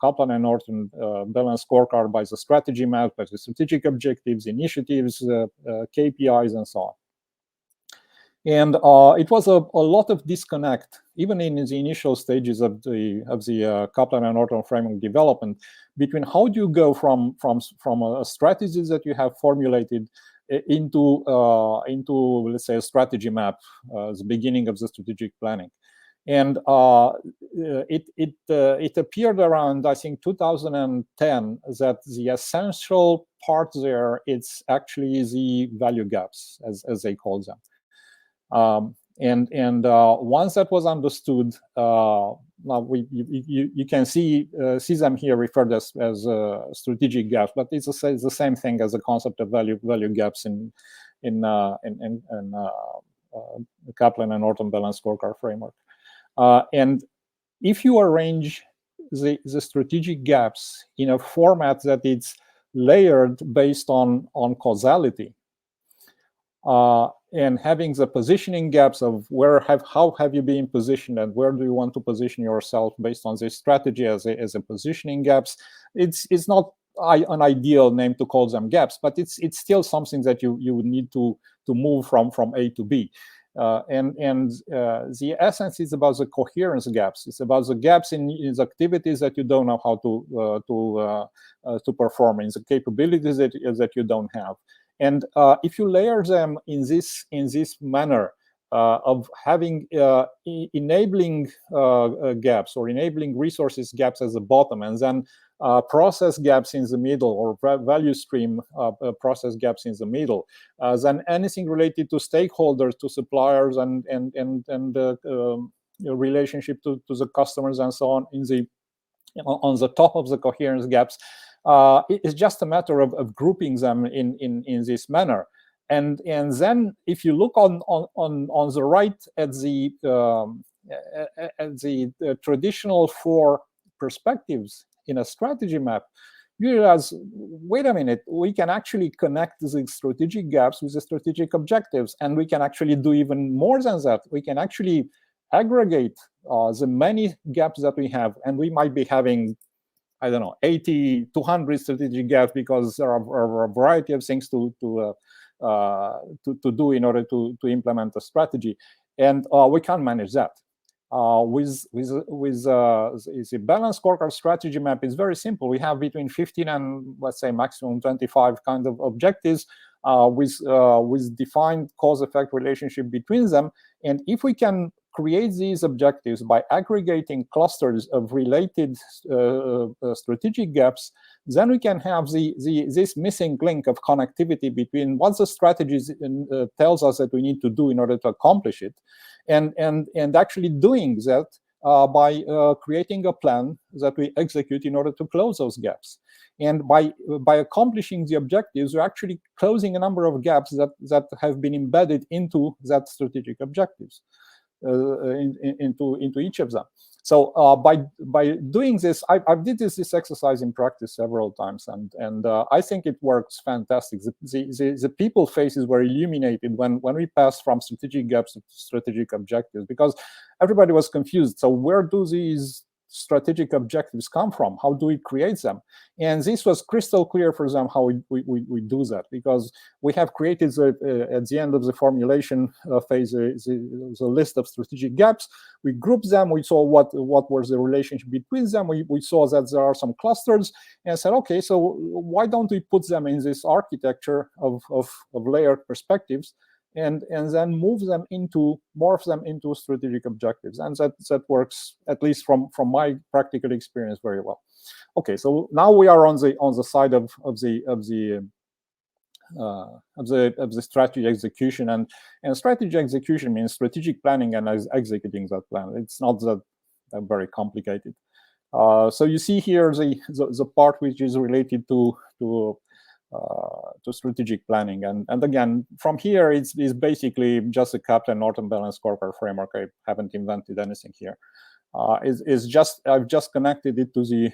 Kaplan and Norton balanced scorecard, by the strategy map, by the strategic objectives, initiatives, KPIs, and so on. And it was a lot of disconnect, even in the initial stages of the Kaplan and Norton framework development, between how do you go from a strategy that you have formulated into let's say a strategy map, the beginning of the strategic planning. And it appeared around, I think, 2010 that the essential part there, it's actually the value gaps, as they call them. And once that was understood, now you can see them here referred as strategic gaps, but it's the same thing as the concept of value gaps in Kaplan and Norton balanced scorecard framework. And if you arrange the strategic gaps in a format that it's layered based on causality, and having the positioning gaps of how have you been positioned and where do you want to position yourself based on this strategy as a positioning gaps, it's not an ideal name to call them gaps, but it's still something that you would need to move from A to B. And the essence is about the coherence gaps. It's about the gaps in the activities that you don't know how to perform, in the capabilities that you don't have. And if you layer them in this manner of having enabling gaps or enabling resources gaps at the bottom, and then process gaps in the middle, or value stream process gaps in the middle, then anything related to stakeholders, to suppliers, and relationship to the customers and so on on the top of the coherence gaps. It's just a matter of grouping them in this manner. And then if you look on the right at the traditional four perspectives in a strategy map, you realize, wait a minute, we can actually connect the strategic gaps with the strategic objectives, and we can actually do even more than that. We can actually aggregate the many gaps that we have, and we might be having, I don't know, 80, 200 strategic gaps, because there are a variety of things to do in order to implement a strategy, and we can't manage that. With the balanced scorecard strategy map, it's very simple. We have between 15 and, let's say, maximum 25 kind of objectives with defined cause-effect relationship between them. And if we can create these objectives by aggregating clusters of related strategic gaps, then we can have this missing link of connectivity between what the strategy tells us that we need to do in order to accomplish it, and actually doing that by creating a plan that we execute in order to close those gaps. And by accomplishing the objectives, we're actually closing a number of gaps that have been embedded into that strategic objectives, into each of them. So by doing this, I did this exercise in practice several times, and I think it works fantastic. The people faces were illuminated when we passed from strategic gaps to strategic objectives, because everybody was confused. So where do these strategic objectives come from? How do we create them? And this was crystal clear for them how we do that, because we have created at the end of the formulation phase the list of strategic gaps. We grouped them. We saw what was the relationship between them. We saw that there are some clusters, and said, okay, so why don't we put them in this architecture of layered perspectives, and then morph them into strategic objectives. And that works, at least from my practical experience, very well. Okay, so now we are on the side of the strategy execution, and strategy execution means strategic planning and executing that plan. It's not that very complicated. So you see here the part which is related to strategic planning, and again, from here it's basically just a Kaplan Norton Balance scorecard framework. I haven't invented anything here. I've just connected it to the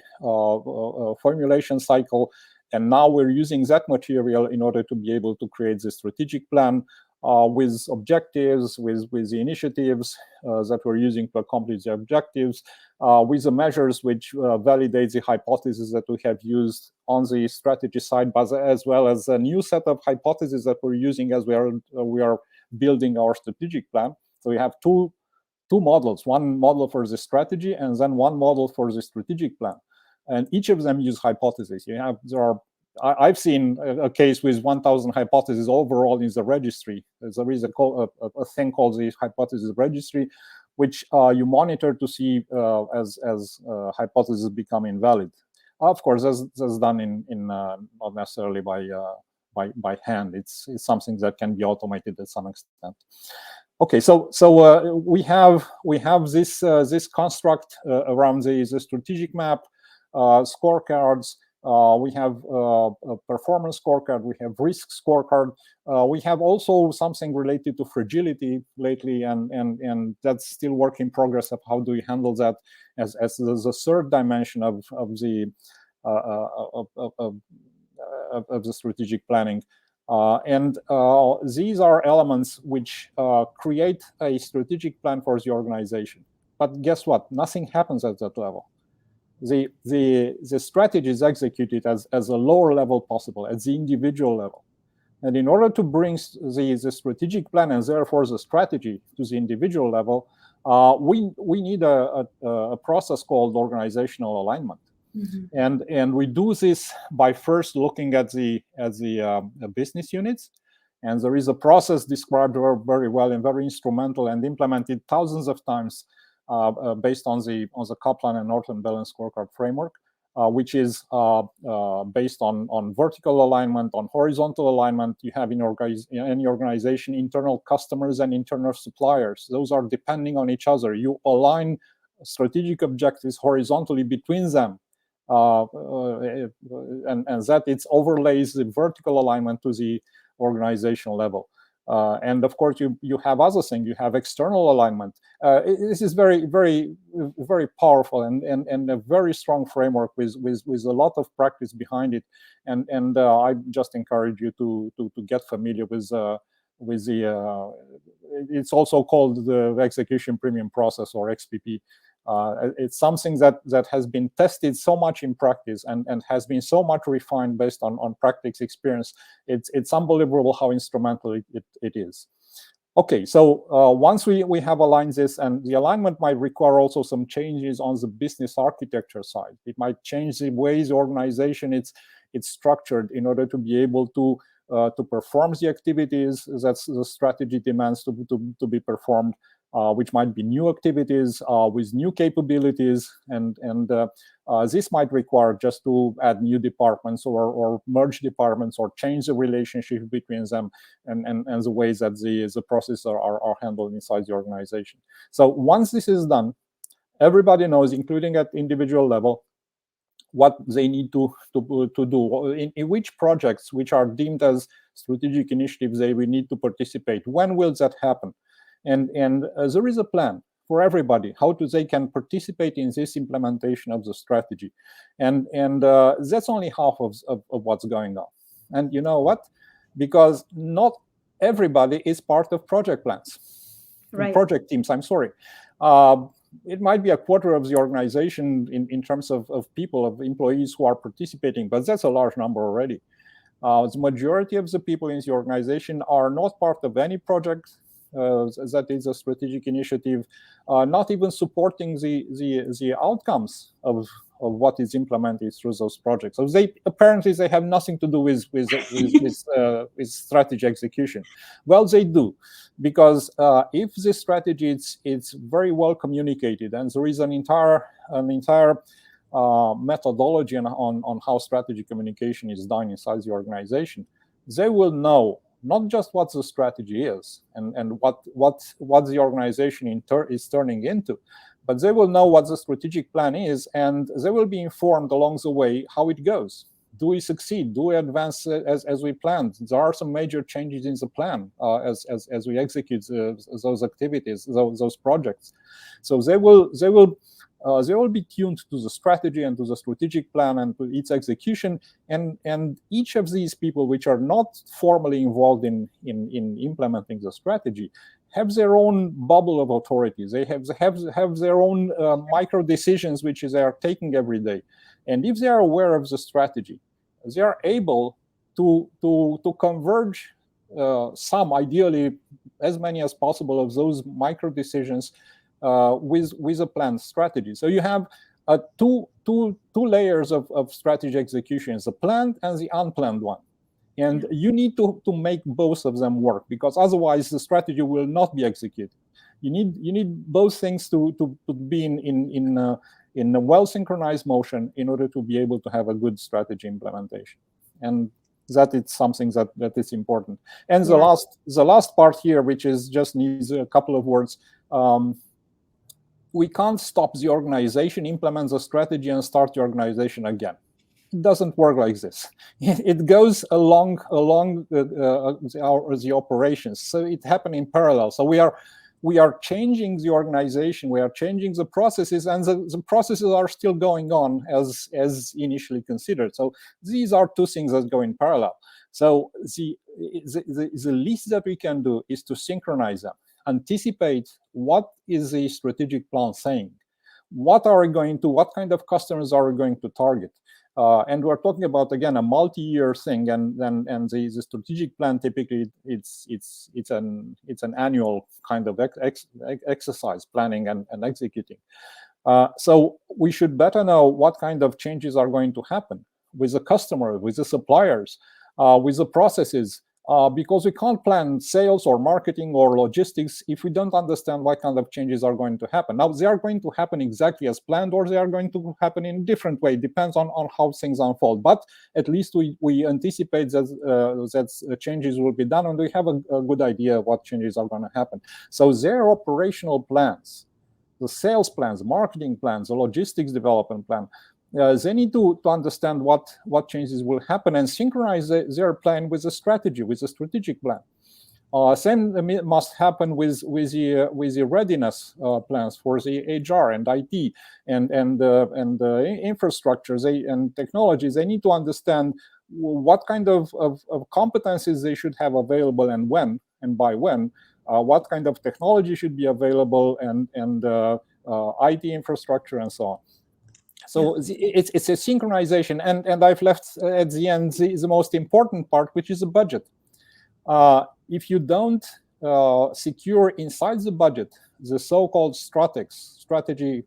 formulation cycle, and now we're using that material in order to be able to create the strategic plan with objectives, with the initiatives that we're using to accomplish the objectives, with the measures which validate the hypotheses that we have used on the strategy side, but as well as a new set of hypotheses that we're using as we are building our strategic plan. So we have two models, one model for the strategy and then one model for the strategic plan. And each of them use hypotheses. I've seen a case with 1,000 hypotheses overall in the registry. There is a thing called the hypothesis registry, which you monitor to see as hypotheses become invalid. Of course, that's done in not necessarily by hand. It's something that can be automated to some extent. Okay, so we have this construct around the strategic map, scorecards. We have a performance scorecard. We have risk scorecard. We have also something related to fragility lately, and that's still work in progress of how do we handle that as the third dimension of the strategic planning. And these are elements which create a strategic plan for the organization. But guess what? Nothing happens at that level. The strategy is executed as a lower level possible, at the individual level. And in order to bring the strategic plan and therefore the strategy to the individual level, we need a process called organizational alignment. Mm-hmm. And we do this by first looking at the business units, and there is a process described very well and very instrumental and implemented thousands of times based on the Kaplan and Norton Balance scorecard framework, which is based on vertical alignment, on horizontal alignment. You have in any organization internal customers and internal suppliers. Those are depending on each other. You align strategic objectives horizontally between them. And that it overlays the vertical alignment to the organizational level. And of course, you have other things. You have external alignment. This is very, very, very powerful and a very strong framework with a lot of practice behind it. And I just encourage you to get familiar with the. It's also called the execution premium process, or XPP. It's something that has been tested so much in practice and has been so much refined based on practice experience. It's unbelievable how instrumental it is. Okay, so once we have aligned this, and the alignment might require also some changes on the business architecture side. It might change the ways the organization it's structured in order to be able to perform the activities that the strategy demands to be performed. Which might be new activities with new capabilities, and this might require just to add new departments or merge departments or change the relationship between them and the ways that the processes are handled inside the organization. So once this is done, everybody knows, including at individual level, what they need to do, in which projects which are deemed as strategic initiatives they will need to participate. When will that happen? And there is a plan for everybody how they can participate in this implementation of the strategy, and that's only half of what's going on. And you know what? Because not everybody is part of project plans, right. Project teams. I'm sorry. it might be a quarter of the organization in terms of people, of employees who are participating, but that's a large number already. The majority of the people in the organization are not part of any project that is a strategic initiative, not even supporting the outcomes of what is implemented through those projects. So they apparently they have nothing to do with strategy execution. Well, they do, because if the strategy it's very well communicated, and there is an entire methodology on how strategy communication is done inside the organization, they will know not just what the strategy is and what the organization is turning into, but they will know what the strategic plan is, and they will be informed along the way how it goes. Do we succeed? Do we advance as we planned? There are some major changes in the plan as we execute those activities, those projects. So they will be tuned to the strategy and to the strategic plan and to its execution. And each of these people, which are not formally involved in implementing the strategy, have their own bubble of authority. They have their own micro decisions which they are taking every day. And if they are aware of the strategy, they are able to converge ideally as many as possible of those micro decisions with a planned strategy. So you have two layers of strategy executions: the planned and the unplanned one. And you need to make both of them work, because otherwise the strategy will not be executed. You need both things to be in a well synchronized motion in order to be able to have a good strategy implementation. And that it's something that is important. And the last part here, which is just needs a couple of words. We can't stop the organization, implement the strategy, and start the organization again. It doesn't work like this. It goes along the operations. So it happens in parallel. So we are changing the organization, we are changing the processes, and the processes are still going on as initially considered. So these are two things that go in parallel. So the least that we can do is to synchronize them, anticipate what is the strategic plan saying, what kind of customers are we going to target. And we're talking about, again, a multi-year thing, and the strategic plan typically it's an annual kind of exercise, planning and executing. So we should better know what kind of changes are going to happen with the customer, with the suppliers, with the processes. Because we can't plan sales or marketing or logistics if we don't understand what kind of changes are going to happen. Now, they are going to happen exactly as planned, or they are going to happen in a different way. It depends on how things unfold. But at least we anticipate that changes will be done, and we have a good idea of what changes are going to happen. So their operational plans, the sales plans, marketing plans, the logistics development plan, they need to understand what changes will happen and synchronize their plan with the strategy, with the strategic plan. Same must happen with the readiness plans for the HR and IT and infrastructures and technologies. They need to understand what kind of competencies they should have available, and when and by when. What kind of technology should be available, and IT infrastructure and so on. So it's a synchronization, and I've left at the end the most important part, which is the budget. If you don't secure inside the budget the so-called strategy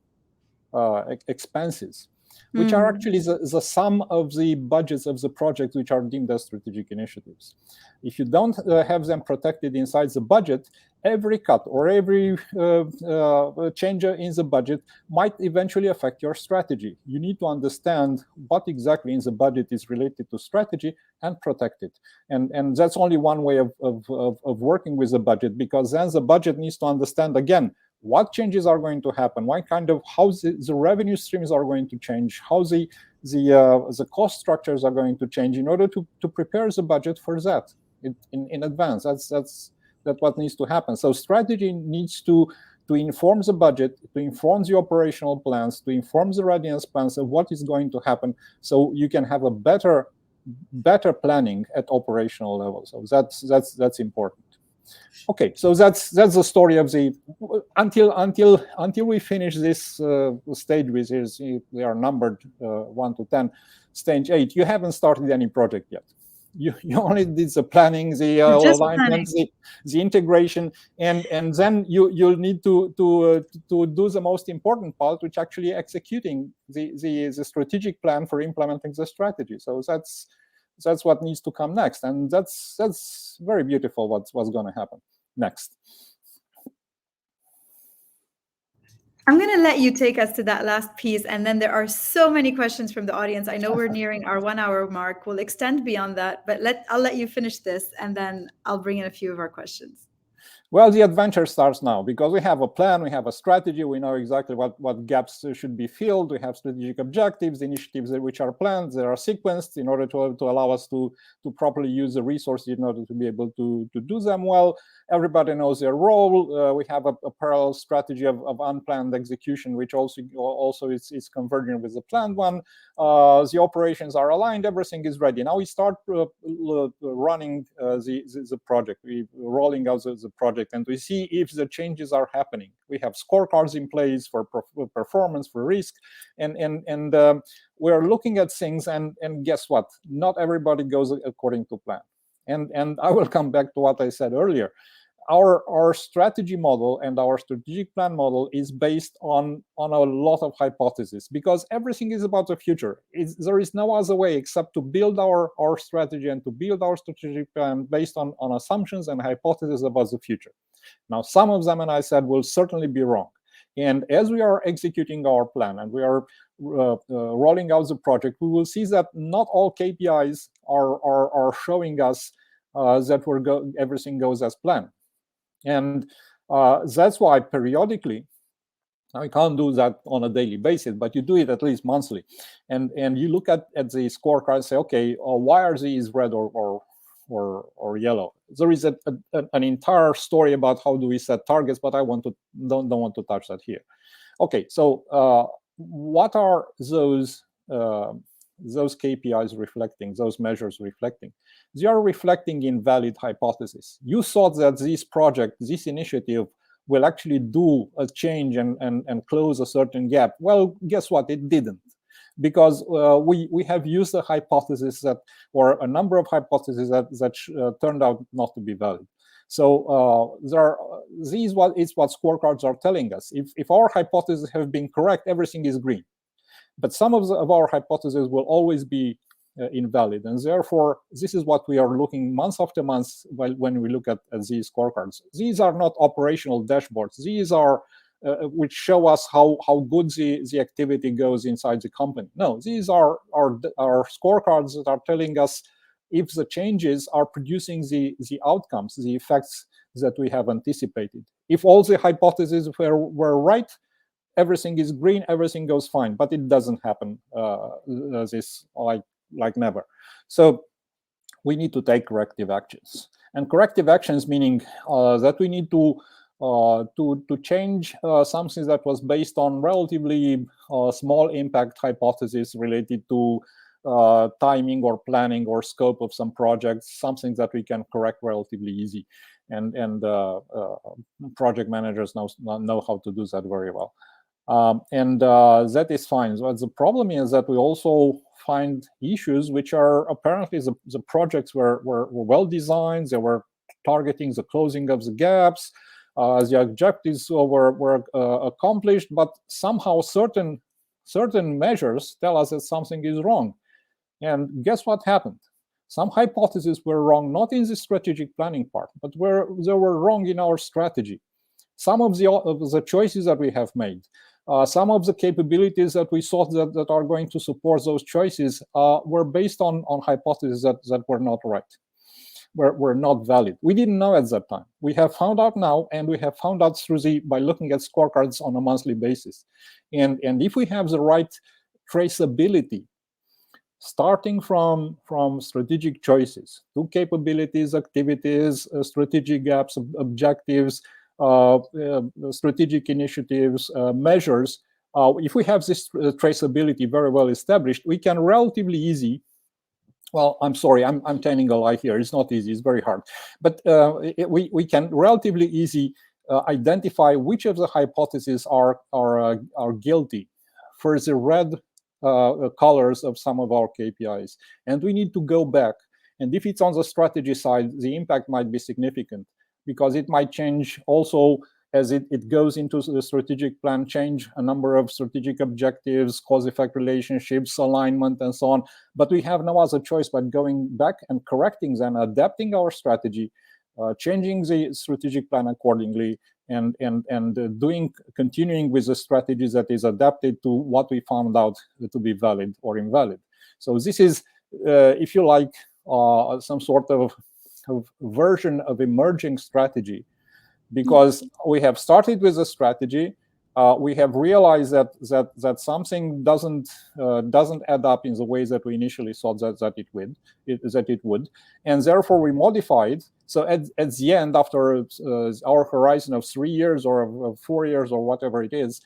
expenses, which are actually the sum of the budgets of the projects which are deemed as strategic initiatives. If you don't have them protected inside the budget, every cut or every change in the budget might eventually affect your strategy. You need to understand what exactly in the budget is related to strategy and protect it. And that's only one way of working with the budget, because then the budget needs to understand, again, what changes are going to happen, how the revenue streams are going to change, how the cost structures are going to change, in order to prepare the budget for that in advance. That's what needs to happen. So strategy needs to inform the budget, to inform the operational plans, to inform the readiness plans of what is going to happen, so you can have a better planning at operational level. So that's important. Okay, so that's the story of the until we finish this stage, which is they are numbered 1 to 10. Stage 8, you haven't started any project yet. You only did the planning, the You're just alignment, planning. the integration, and then you'll need to do the most important part, which actually executing the strategic plan for implementing the strategy. So that's what needs to come next, and that's very beautiful. What's going to happen next? I'm going to let you take us to that last piece. And then there are so many questions from the audience. I know we're nearing our 1 hour mark. We'll extend beyond that, but I'll let you finish this and then I'll bring in a few of our questions. Well, the adventure starts now because we have a plan, we have a strategy, we know exactly what gaps should be filled, we have strategic objectives, initiatives which are planned, they are sequenced in order to allow us to properly use the resources in order to be able to do them well. Everybody knows their role. We have a parallel strategy of unplanned execution, which also is converging with the planned one. The operations are aligned, everything is ready. Now we start running the project, we rolling out the project, and we see if the changes are happening. We have scorecards in place for performance, for risk, and we're looking at things, and guess what? Not everybody goes according to plan. And I will come back to what I said earlier. Our strategy model and our strategic plan model is based on a lot of hypotheses, because everything is about the future. There is no other way except to build our strategy and to build our strategic plan based on assumptions and hypotheses about the future. Now, some of them, and I said, will certainly be wrong. And as we are executing our plan and we are rolling out the project, we will see that not all KPIs are showing us that everything goes as planned. And that's why periodically, I can't do that on a daily basis, but you do it at least monthly. And you look at the scorecard and say, okay, why are these red or yellow? There is an entire story about how do we set targets, but I don't want to touch that here. Okay, so what are those KPIs reflecting, those measures reflecting? They are reflecting invalid hypotheses. You thought that this project, this initiative, will actually do a change and close a certain gap. Well, guess what? It didn't, because we have used a hypothesis or a number of hypotheses that turned out not to be valid. So it's what scorecards are telling us. If our hypotheses have been correct, everything is green. But some of our hypotheses will always be invalid. And therefore, this is what we are looking month after month when we look at these scorecards. These are not operational dashboards. These are which show us how good the activity goes inside the company. No, these are scorecards that are telling us if the changes are producing the outcomes, the effects that we have anticipated. If all the hypotheses were right, everything is green, everything goes fine, but it doesn't happen this like never. So we need to take corrective actions, and corrective actions meaning that we need to change something that was based on relatively small impact hypothesis related to timing or planning or scope of some projects, something that we can correct relatively easy, and project managers know how to do that very well. And that is fine. So the problem is that we also find issues which are apparently the projects were well designed, they were targeting the closing of the gaps, the objectives were accomplished, but somehow certain measures tell us that something is wrong. And guess what happened? Some hypotheses were wrong, not in the strategic planning part, but they were wrong in our strategy. Some of the choices that we have made, some of the capabilities that we thought that are going to support those choices were based on hypotheses that were not right, were not valid. We didn't know at that time. We have found out now, and we have found out by looking at scorecards on a monthly basis. And if we have the right traceability, starting from strategic choices to capabilities, activities, strategic gaps, objectives, strategic initiatives, measures, if we have this traceability very well established, we can relatively easy Well, I'm sorry, I'm telling a lie here. It's not easy. It's very hard, but we can relatively easy identify which of the hypotheses are guilty for the red colors of some of our KPIs, and we need to go back. And if it's on the strategy side, the impact might be significant because it might change also as it goes into the strategic plan, change a number of strategic objectives, cause-effect relationships, alignment, and so on. But we have no other choice but going back and correcting them, adapting our strategy, changing the strategic plan accordingly, and continuing with the strategy that is adapted to what we found out to be valid or invalid. So this is, if you like, some sort of version of emerging strategy, because we have started with a strategy, we have realized that something doesn't add up in the ways that we initially thought that it would, and therefore we modified. So at the end, after our horizon of 3 years or of 4 years or whatever it is,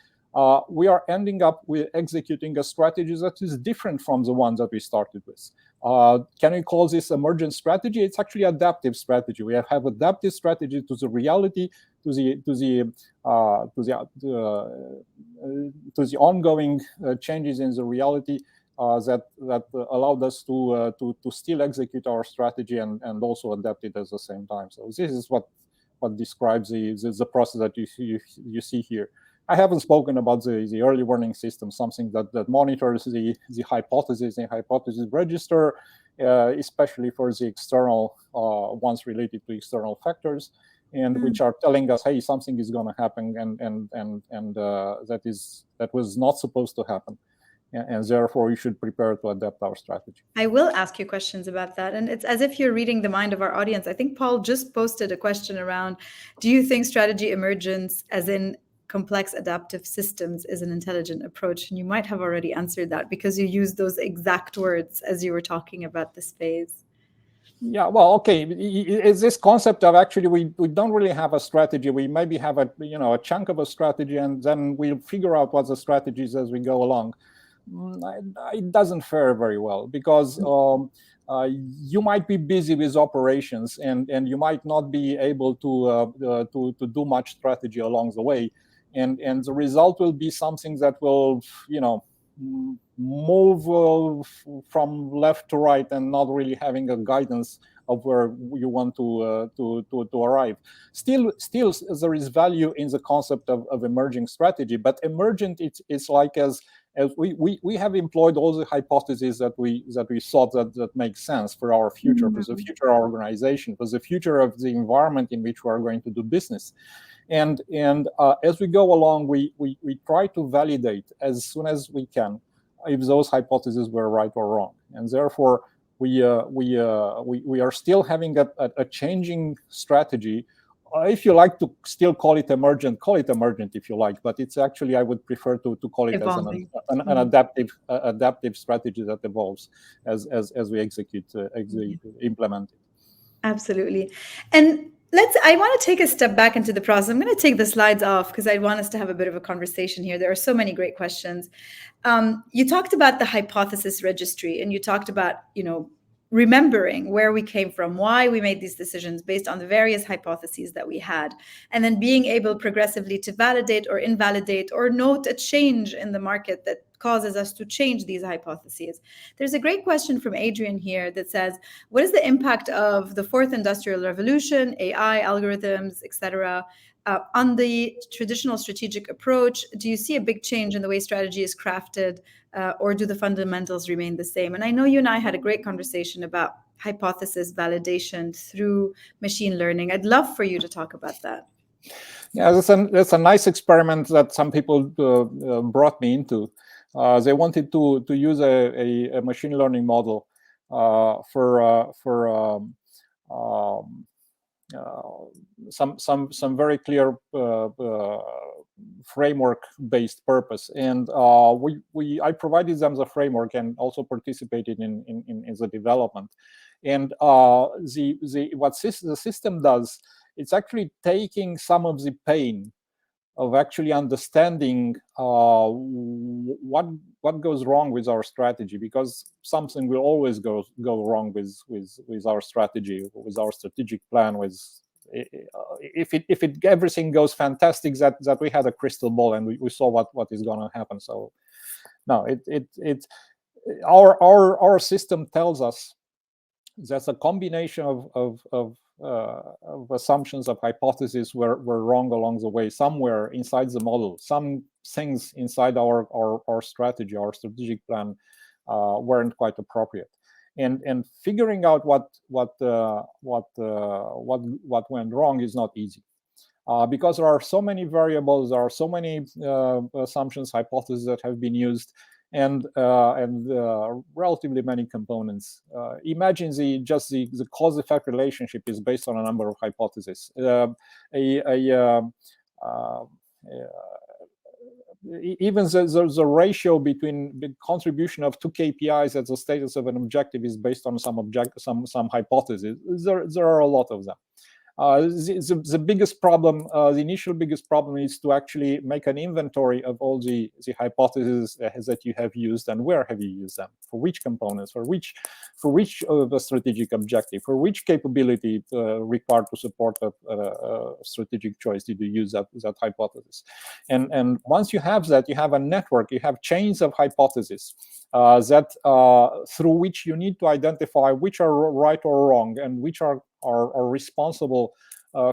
we are ending up with executing a strategy that is different from the one that we started with. Can we call this emergent strategy? It's actually adaptive strategy. We have adaptive strategy to the reality, to the ongoing changes in the reality that allowed us to still execute our strategy and also adapt it at the same time. So this is what describes the process that you see here. I haven't spoken about the early warning system, something that monitors the hypothesis and hypothesis register, especially for the external ones related to external factors, and which are telling us, hey, something is going to happen, and that was not supposed to happen, and therefore we should prepare to adapt our strategy. I will ask you questions about that. And it's as if you're reading the mind of our audience. I think Paul just posted a question around, do you think strategy emergence, as in complex adaptive systems, is an intelligent approach? And you might have already answered that because you used those exact words as you were talking about this phase. Yeah, well, okay. It's this concept of actually we don't really have a strategy. We maybe have a chunk of a strategy, and then we'll figure out what the strategy is as we go along. It doesn't fare very well because you might be busy with operations, and you might not be able to do much strategy along the way, and the result will be something that will move from left to right and not really having a guidance of where you want to arrive. Still, there is value in the concept of emerging strategy, but emergent it's like as we have employed all the hypotheses that we thought that makes sense for our future, for the future of our organization, for the future of the environment in which we are going to do business. And as we go along, we try to validate as soon as we can if those hypotheses were right or wrong. And therefore, we are still having a changing strategy. If you like to still call it emergent if you like, but it's actually, I would prefer to call it evolving. As an adaptive strategy that evolves as we implement it. Absolutely. And I want to take a step back into the process. I'm going to take the slides off because I want us to have a bit of a conversation here. There are so many great questions. You talked about the hypothesis registry, and you talked about, remembering where we came from, why we made these decisions based on the various hypotheses that we had, and then being able progressively to validate or invalidate or note a change in the market that causes us to change these hypotheses. There's a great question from Adrian here that says, what is the impact of the fourth industrial revolution, AI, algorithms, etc., on the traditional strategic approach? Do you see a big change in the way strategy is crafted, or do the fundamentals remain the same? And I know you and I had a great conversation about hypothesis validation through machine learning. I'd love for you to talk about that. Yeah, that's a nice experiment that some people brought me into. They wanted to use a machine learning model for some very clear framework-based purpose, and I provided them the framework and also participated in the development. And the system does, it's actually taking some of the pain of actually understanding what what goes wrong with our strategy, because something will always go wrong with our strategy, with our strategic plan. With if everything goes fantastic, that we had a crystal ball and we saw what is going to happen. So no, our system tells us that a combination of assumptions, of hypotheses were wrong along the way, somewhere inside the model. Some things inside our strategy, our strategic plan, weren't quite appropriate. And figuring out what went wrong is not easy. Because there are so many variables, there are so many assumptions, hypotheses that have been used, and relatively many components. Imagine the cause-effect relationship is based on a number of hypotheses. Even the ratio between the contribution of two KPIs as the status of an objective is based on some hypotheses. There are a lot of them. The biggest problem, the initial biggest problem, is to actually make an inventory of all the hypotheses that you have used, and where have you used them, for which components, for which the strategic objective, for which capability required to support a strategic choice did you use that hypothesis. And once you have that, you have a network, you have chains of hypotheses that through which you need to identify which are right or wrong, and which are responsible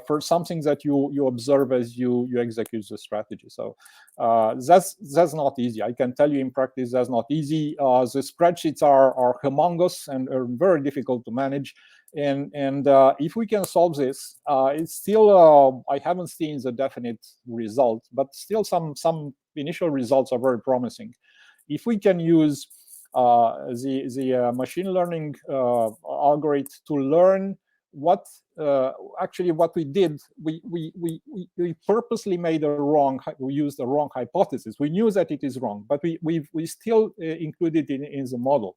for something that you observe as you execute the strategy. So that's not easy. I can tell you in practice that's not easy. The spreadsheets are humongous and are very difficult to manage. And if we can solve this, it's still I haven't seen the definite result, but still some initial results are very promising. If we can use the machine learning algorithm to learn what we did, we purposely we used the wrong hypothesis. We knew that it is wrong, but we still included it in the model.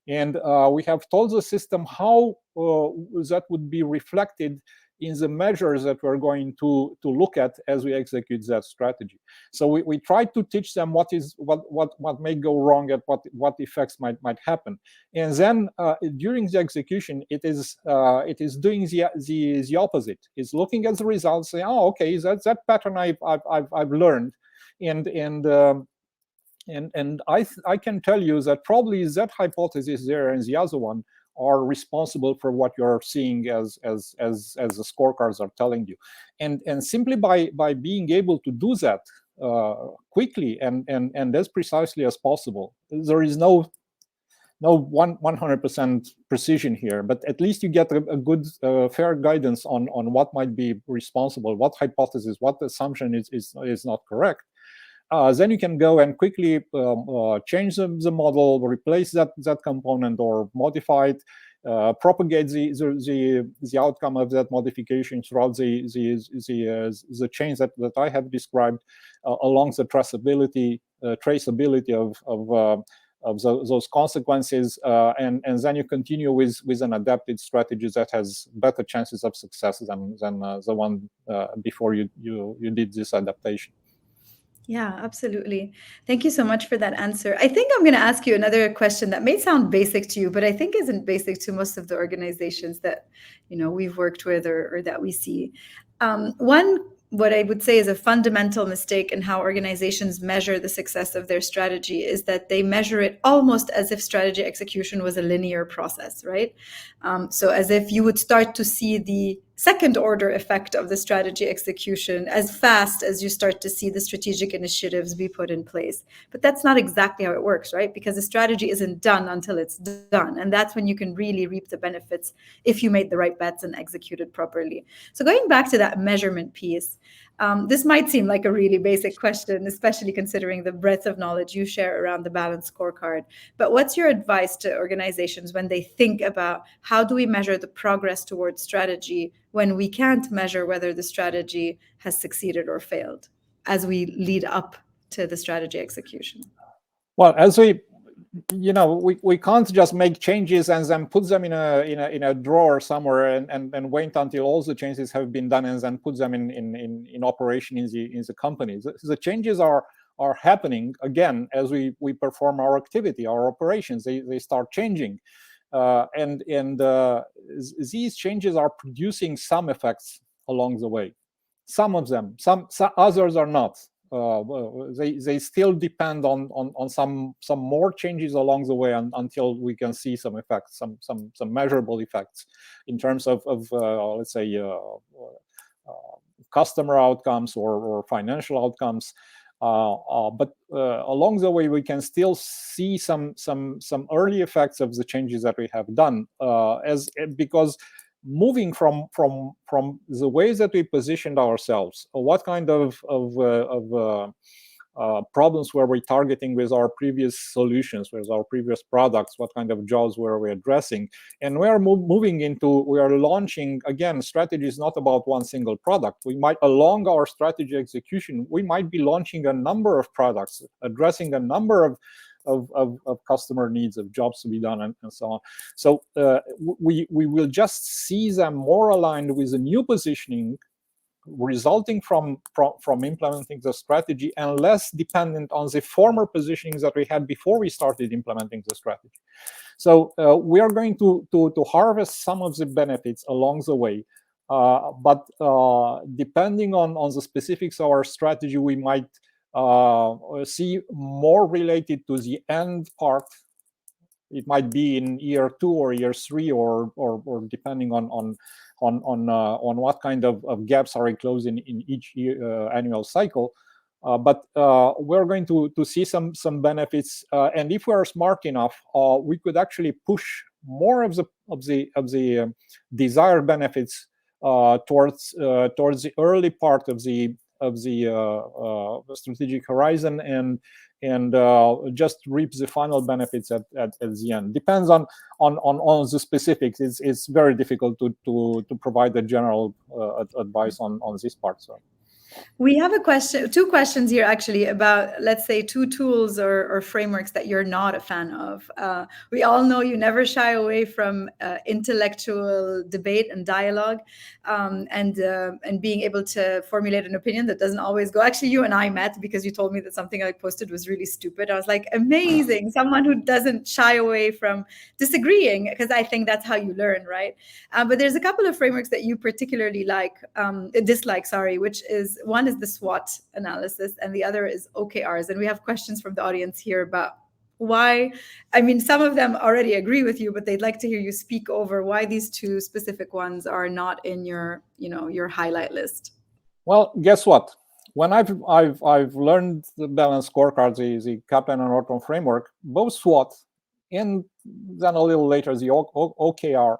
And we have told the system how that would be reflected in the measures that we're going to look at as we execute that strategy. So we try to teach them what may go wrong, and what effects might happen. And then during the execution, it is doing the opposite. It's looking at the results, saying, oh, okay, that's that pattern I've learned, and I can tell you that probably that hypothesis there and the other one are responsible for what you're seeing as the scorecards are telling you. And simply by being able to do that quickly and as precisely as possible, there is no 100% precision here, but at least you get a good fair guidance on what might be responsible, what hypothesis, what assumption is not correct. Then you can go and quickly change the model, replace that component, or modify it, propagate the outcome of that modification throughout the chains that I have described along the traceability of those consequences, and then you continue with an adapted strategy that has better chances of success than the one before you did this adaptation. Yeah, absolutely. Thank you so much for that answer. I think I'm going to ask you another question that may sound basic to you, but I think isn't basic to most of the organizations that we've worked with or that we see. One, what I would say is a fundamental mistake in how organizations measure the success of their strategy is that they measure it almost as if strategy execution was a linear process, right? So as if you would start to see the second order effect of the strategy execution as fast as you start to see the strategic initiatives be put in place. But that's not exactly how it works, right? Because the strategy isn't done until it's done. And that's when you can really reap the benefits if you made the right bets and executed properly. So going back to that measurement piece, this might seem like a really basic question, especially considering the breadth of knowledge you share around the balanced scorecard. But what's your advice to organizations when they think about how do we measure the progress towards strategy when we can't measure whether the strategy has succeeded or failed as we lead up to the strategy execution? Well, as we can't just make changes and then put them in a drawer somewhere and wait until all the changes have been done and then put them in operation in the company. The changes are are happening again as we perform our activity, our operations. They start changing, and these changes are producing some effects along the way. Some of them, some others are not. They still depend on some more changes along the way until we can see some effects, some measurable effects in terms of let's say customer outcomes or financial outcomes. But along the way, we can still see some early effects of the changes that we have done, because moving from the ways that we positioned ourselves, what kind of problems were we targeting with our previous solutions, with our previous products, what kind of jobs were we addressing, and we are we are launching, again, strategies not about one single product. We might, along our strategy execution, we might be launching a number of products, addressing a number of customer needs, of jobs to be done, and so on. So we will just see them more aligned with the new positioning resulting from implementing the strategy, and less dependent on the former positionings that we had before we started implementing the strategy. So we are going to harvest some of the benefits along the way, but depending on the specifics of our strategy, we might see more related to the end part. It might be in year 2 or year 3, or depending on what kind of gaps are enclosed in each annual cycle. But we're going to see some benefits, and if we are smart enough, we could actually push more of the desired benefits towards the early part of the strategic horizon, and just reap the final benefits at the end. Depends on the specifics. It's very difficult to provide a general advice on this part. So we have two questions here actually about, let's say, two tools or frameworks that you're not a fan of. We all know you never shy away from intellectual debate and dialogue, and being able to formulate an opinion that doesn't always go. Actually, you and I met because you told me that something I posted was really stupid. I was like, amazing, someone who doesn't shy away from disagreeing, because I think that's how you learn, right? But there's a couple of frameworks that you particularly dislike, sorry, which is, one is the SWOT analysis and the other is OKRs. And we have questions from the audience here about why. I mean, some of them already agree with you, but they'd like to hear you speak over why these two specific ones are not in your highlight list. Well, guess what? When I've learned the balanced scorecard, the Kaplan and Norton framework, both SWOT and then a little later the OKR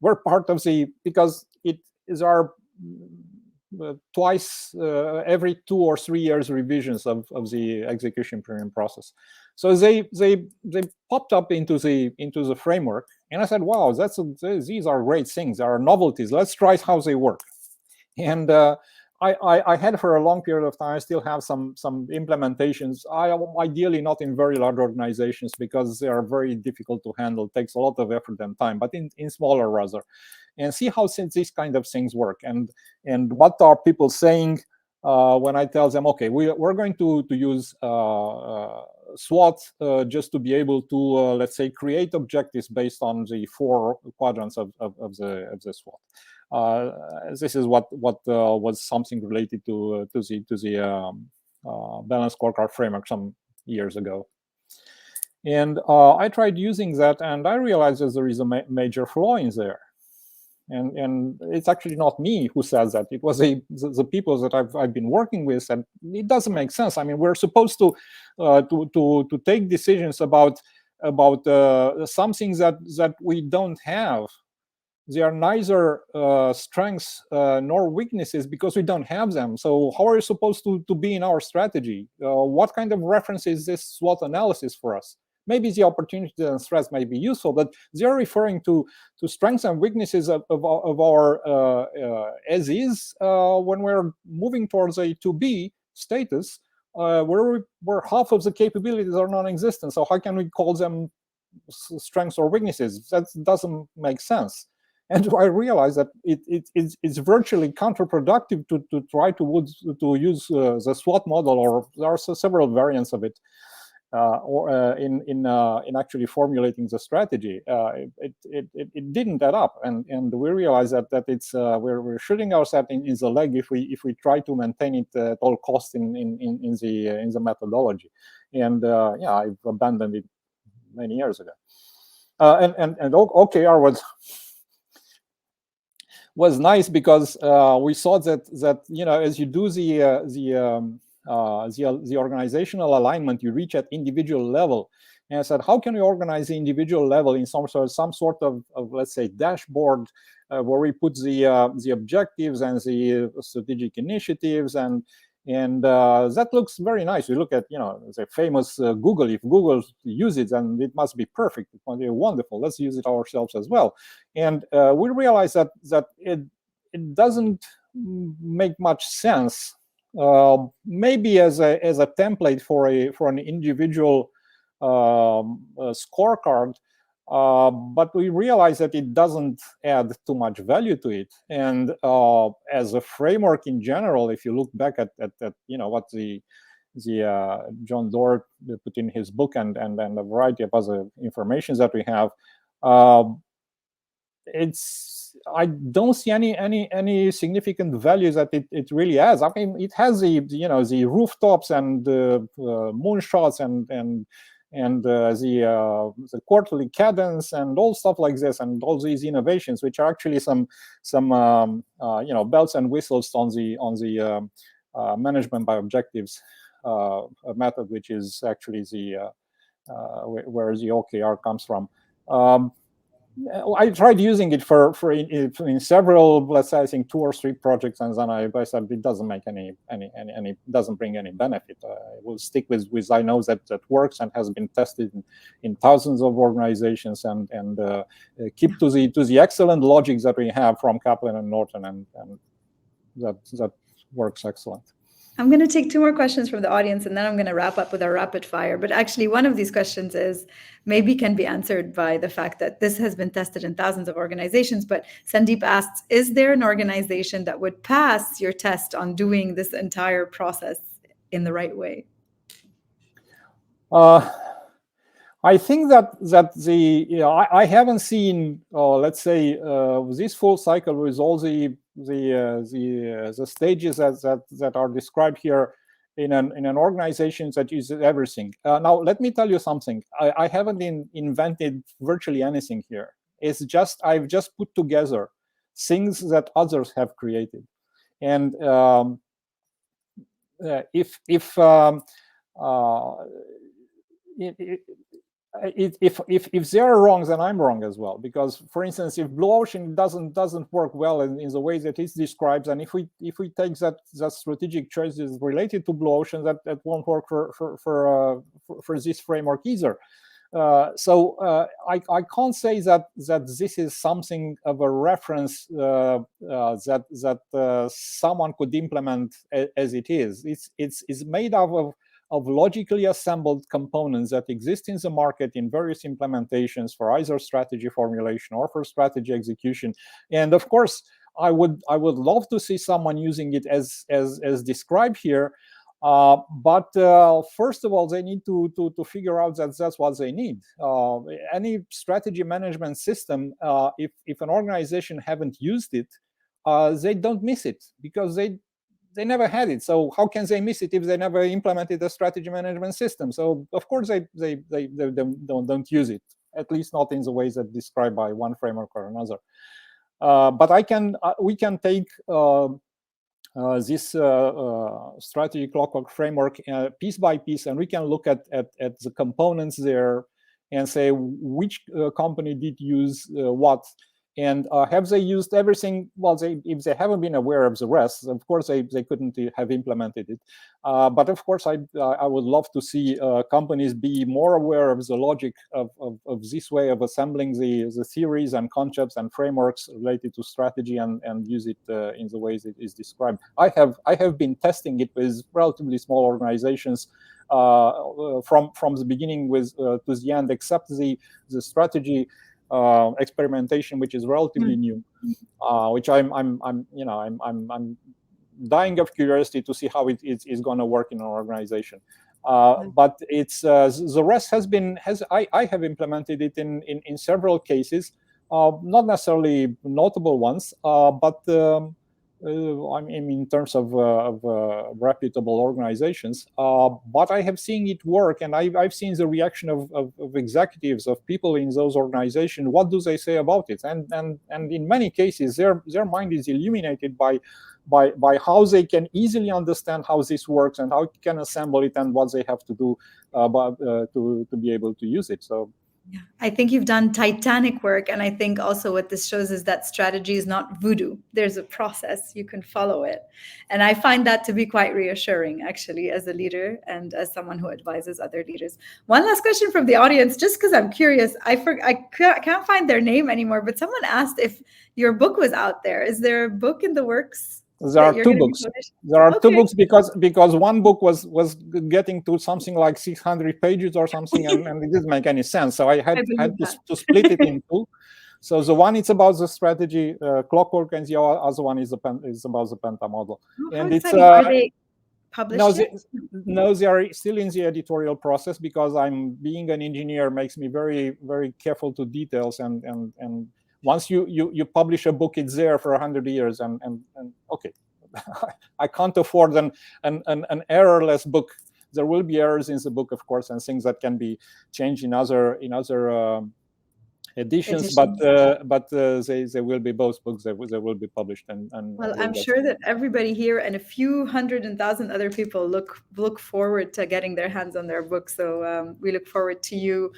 were part of because it is our twice every 2 or 3 years revisions of the execution premium process. So they popped up into the framework, and I said, wow, these are great things. They are novelties. Let's try how they work. And I had for a long period of time. I still have some implementations. Ideally not in very large organizations, because they are very difficult to handle. It takes a lot of effort and time, but in smaller rather, and see how these kind of things work, and what are people saying when I tell them, okay, we're going to use SWOT just to be able to let's say create objectives based on the 4 quadrants of the SWOT. This is what was something related to the balanced scorecard framework some years ago. And I tried using that, and I realized that there is a major flaw in there. And it's actually not me who says that. It was the people that I've been working with, and it doesn't make sense. I mean, we're supposed to take decisions about some things that we don't have. They are neither strengths nor weaknesses, because we don't have them. So how are you supposed to be in our strategy? What kind of reference is this SWOT analysis for us? Maybe the opportunities and threats may be useful, but they're referring to strengths and weaknesses of our as is when we're moving towards a to be status, where half of the capabilities are non-existent. So how can we call them strengths or weaknesses? That doesn't make sense. And I realized that it's virtually counterproductive to try to use the SWOT model, or there are several variants of it, in actually formulating the strategy. It didn't add up, and we realized that it's we're shooting ourselves in the leg if we try to maintain it at all costs in the methodology. And yeah, I've abandoned it many years ago. And OKR was nice because we saw that as you do the organizational alignment, you reach at individual level. And I said, how can we organize the individual level in some sort of let's say dashboard where we put the objectives and the strategic initiatives, and that looks very nice. We look at the famous Google. If Google uses it, then it must be perfect. It must be wonderful. Let's use it ourselves as well. And we realized that it doesn't make much sense. Maybe as a template for an individual scorecard, but we realize that it doesn't add too much value to it. And as a framework in general, if you look back at what the John Doerr put in his book, and a variety of other information that we have, I don't see any significant values that it really has. I mean, it has the rooftops and moonshots and the quarterly cadence and all stuff like this, and all these innovations, which are actually some bells and whistles on the management by objectives method, which is actually the where the OKR comes from. I tried using it in several, let's say, I think 2 or 3 projects, and then I said it doesn't make any doesn't bring any benefit. I will stick with I know that works and has been tested in thousands of organizations, and keep to the excellent logic that we have from Kaplan and Norton, and that works excellent. I'm going to take 2 more questions from the audience, and then I'm going to wrap up with our rapid fire. But actually, one of these questions maybe can be answered by the fact that this has been tested in thousands of organizations. But Sandeep asks, is there an organization that would pass your test on doing this entire process in the right way? I think that I haven't seen let's say this full cycle with all the stages that are described here in an organization that uses everything. Now, let me tell you something. I haven't invented virtually anything here. It's just I've just put together things that others have created, and if they are wrong, then I'm wrong as well. Because, for instance, if blue ocean doesn't work well in the way that it describes, and if we take that strategic choices related to blue ocean, that won't work for this framework either. So I can't say that this is something of a reference that someone could implement as it is. It's made up of logically assembled components that exist in the market in various implementations for either strategy formulation or for strategy execution. And of course, I would love to see someone using it as described here. But first of all, they need to figure out that that's what they need. Any strategy management system, if an organization haven't used it, they don't miss it, because they never had it. So how can they miss it if they never implemented a strategy management system? So of course they don't use it, at least not in the ways that described by one framework or another. But we can take this strategy clockwork framework piece by piece, and we can look at the components there and say which company did use what. And have they used everything? Well, if they haven't been aware of the rest, of course they couldn't have implemented it. But of course, I would love to see companies be more aware of the logic of this way of assembling the theories and concepts and frameworks related to strategy, and use it in the ways it is described. I have been testing it with relatively small organizations from the beginning to the end, except the strategy experimentation, which is relatively new, which I'm dying of curiosity to see how it is going to work in an organization. But it's the rest I have implemented it in several cases, not necessarily notable ones, but I mean, in terms of reputable organizations. But I have seen it work, and I've seen the reaction of executives, of people in those organizations. What do they say about it? And in many cases, their mind is illuminated by how they can easily understand how this works and how it can assemble it and what they have to do to be able to use it. So yeah, I think you've done titanic work. And I think also what this shows is that strategy is not voodoo. There's a process, you can follow it. And I find that to be quite reassuring, actually, as a leader and as someone who advises other leaders. One last question from the audience, just because I'm curious. I can't find their name anymore, but someone asked if your book was out there. Is there a book in the works? There are two books. There are two books because one book was getting to something like 600 pages or something, and it didn't make any sense. So I had to split it in two. So the one is about the strategy clockwork, and the other one is about the Penta model. And it's are they published? No, they are still in the editorial process because being an engineer makes me very, very careful to details and once you publish a book, it's there for 100 years, and okay, I can't afford an errorless book. There will be errors in the book, of course, and things that can be changed in other editions. But they will be both books. They will be published. And well, I'm sure that everybody here and a few hundred and thousand other people look forward to getting their hands on their book. So we look forward to you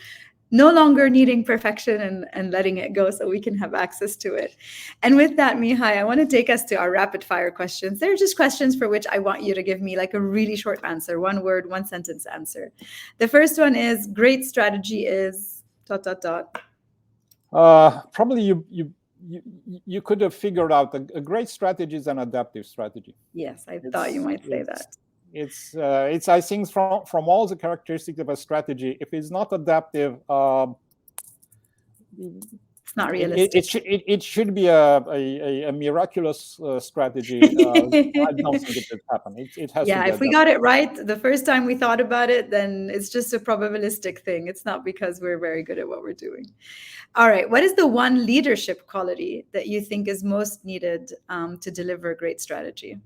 no longer needing perfection and letting it go so we can have access to it. And with that, Mihai, I want to take us to our rapid fire questions. They're just questions for which I want you to give me like a really short answer, one word, one sentence answer. The first one is great strategy is ... Probably you could have figured out a great strategy is an adaptive strategy. Yes, I thought you might say that. It's I think from all the characteristics of a strategy, if it's not adaptive, it's not realistic. It should be a miraculous strategy. I don't think it would happen. It has. Yeah, if we got it right the first time we thought about it, then it's just a probabilistic thing. It's not because we're very good at what we're doing. All right, what is the one leadership quality that you think is most needed to deliver a great strategy?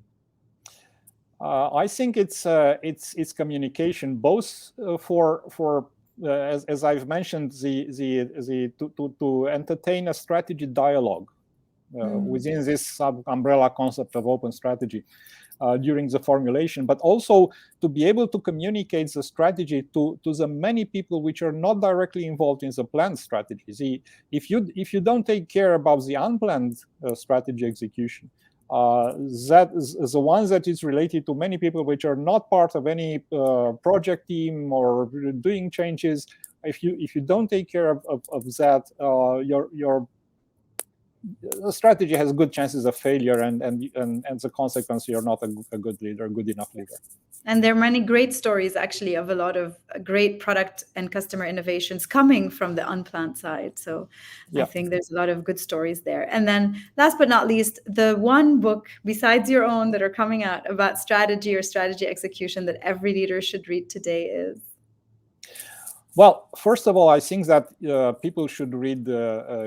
I think it's communication, both for as I've mentioned, to entertain a strategy dialogue within this umbrella concept of open strategy during the formulation, but also to be able to communicate the strategy to the many people which are not directly involved in the planned strategy. If you don't take care about the unplanned strategy execution, that is the one that is related to many people which are not part of any project team or doing changes. If you don't take care of that, your strategy has good chances of failure, and as a consequence, you're not a good leader, a good enough leader. And there are many great stories, actually, of a lot of great product and customer innovations coming from the unplanned side. So yeah. I think there's a lot of good stories there. And then last but not least, the one book besides your own that are coming out about strategy or strategy execution that every leader should read today is? Well, first of all, I think that people should read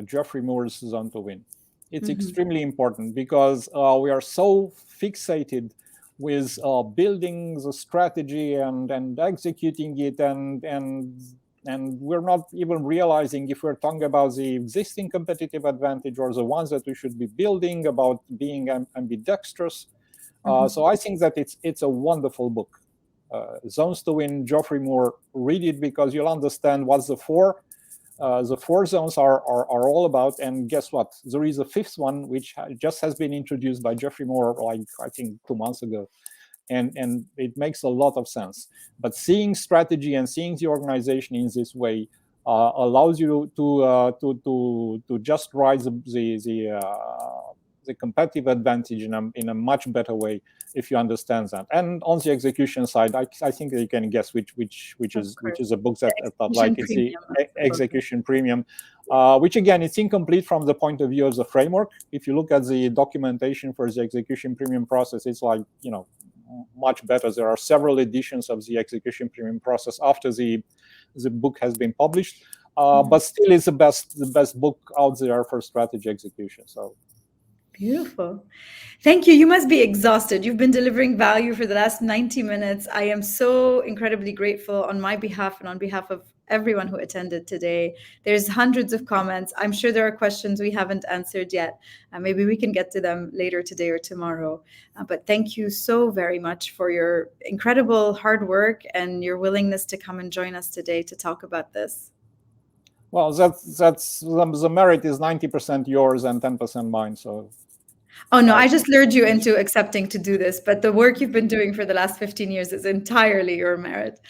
Geoffrey Moore's Zone to Win. It's extremely important because we are so fixated with building the strategy and executing it, and we're not even realizing if we're talking about the existing competitive advantage or the ones that we should be building, about being ambidextrous. So I think that it's a wonderful book. Zones to Win, Geoffrey Moore. Read it because you'll understand what the four zones are all about. And guess what? There is a fifth one which just has been introduced by Geoffrey Moore, like I think 2 months ago, and it makes a lot of sense. But seeing strategy and seeing the organization in this way allows you to just ride the competitive advantage in a much better way if you understand that. And on the execution side, I think you can guess which is a book that I like. It's the Execution Premium, which again, it's incomplete from the point of view of the framework. If you look at the documentation for the Execution Premium process, it's like, much better. There are several editions of the Execution Premium process after the book has been published, but still it's the best book out there for strategy execution. So beautiful. Thank you. You must be exhausted. You've been delivering value for the last 90 minutes. I am so incredibly grateful on my behalf and on behalf of everyone who attended today. There's hundreds of comments. I'm sure there are questions we haven't answered yet. Maybe we can get to them later today or tomorrow. But thank you so very much for your incredible hard work and your willingness to come and join us today to talk about this. Well, that's the merit is 90% yours and 10% mine. So. Oh, no, I just lured you into accepting to do this, but the work you've been doing for the last 15 years is entirely your merit.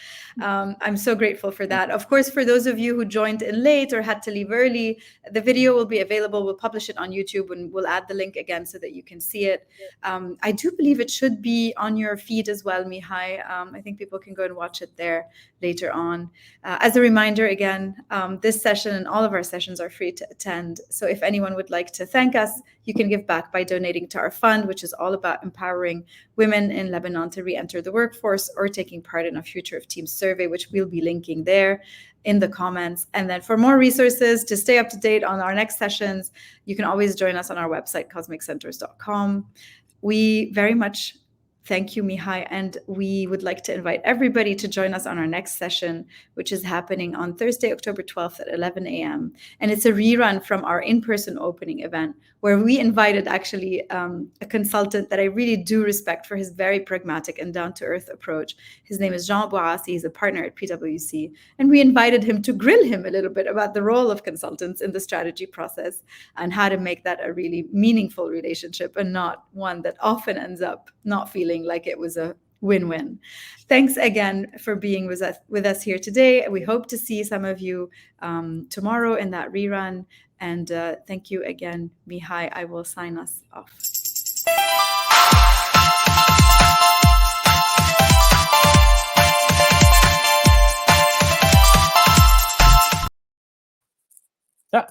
I'm so grateful for that. Of course, for those of you who joined in late or had to leave early, the video will be available. We'll publish it on YouTube and we'll add the link again so that you can see it. I do believe it should be on your feed as well, Mihai. I think people can go and watch it there later on. As a reminder, again, this session and all of our sessions are free to attend. So if anyone would like to thank us, you can give back by donating to our fund, which is all about empowering women in Lebanon to re-enter the workforce, or taking part in a Future of Teams survey, which we'll be linking there in the comments. And then for more resources to stay up to date on our next sessions, you can always join us on our website, cosmiccenters.com. We very much thank you, Mihai, and we would like to invite everybody to join us on our next session, which is happening on Thursday, October 12th at 11 a.m. And it's a rerun from our in-person opening event, where we invited actually a consultant that I really do respect for his very pragmatic and down-to-earth approach. His name is Jean Boassi. He's a partner at PwC. And we invited him to grill him a little bit about the role of consultants in the strategy process and how to make that a really meaningful relationship and not one that often ends up not feeling like it was a win-win. Thanks again for being with us here today. We hope to see some of you tomorrow in that rerun. And thank you again, Mihai. I will sign us off. Yeah.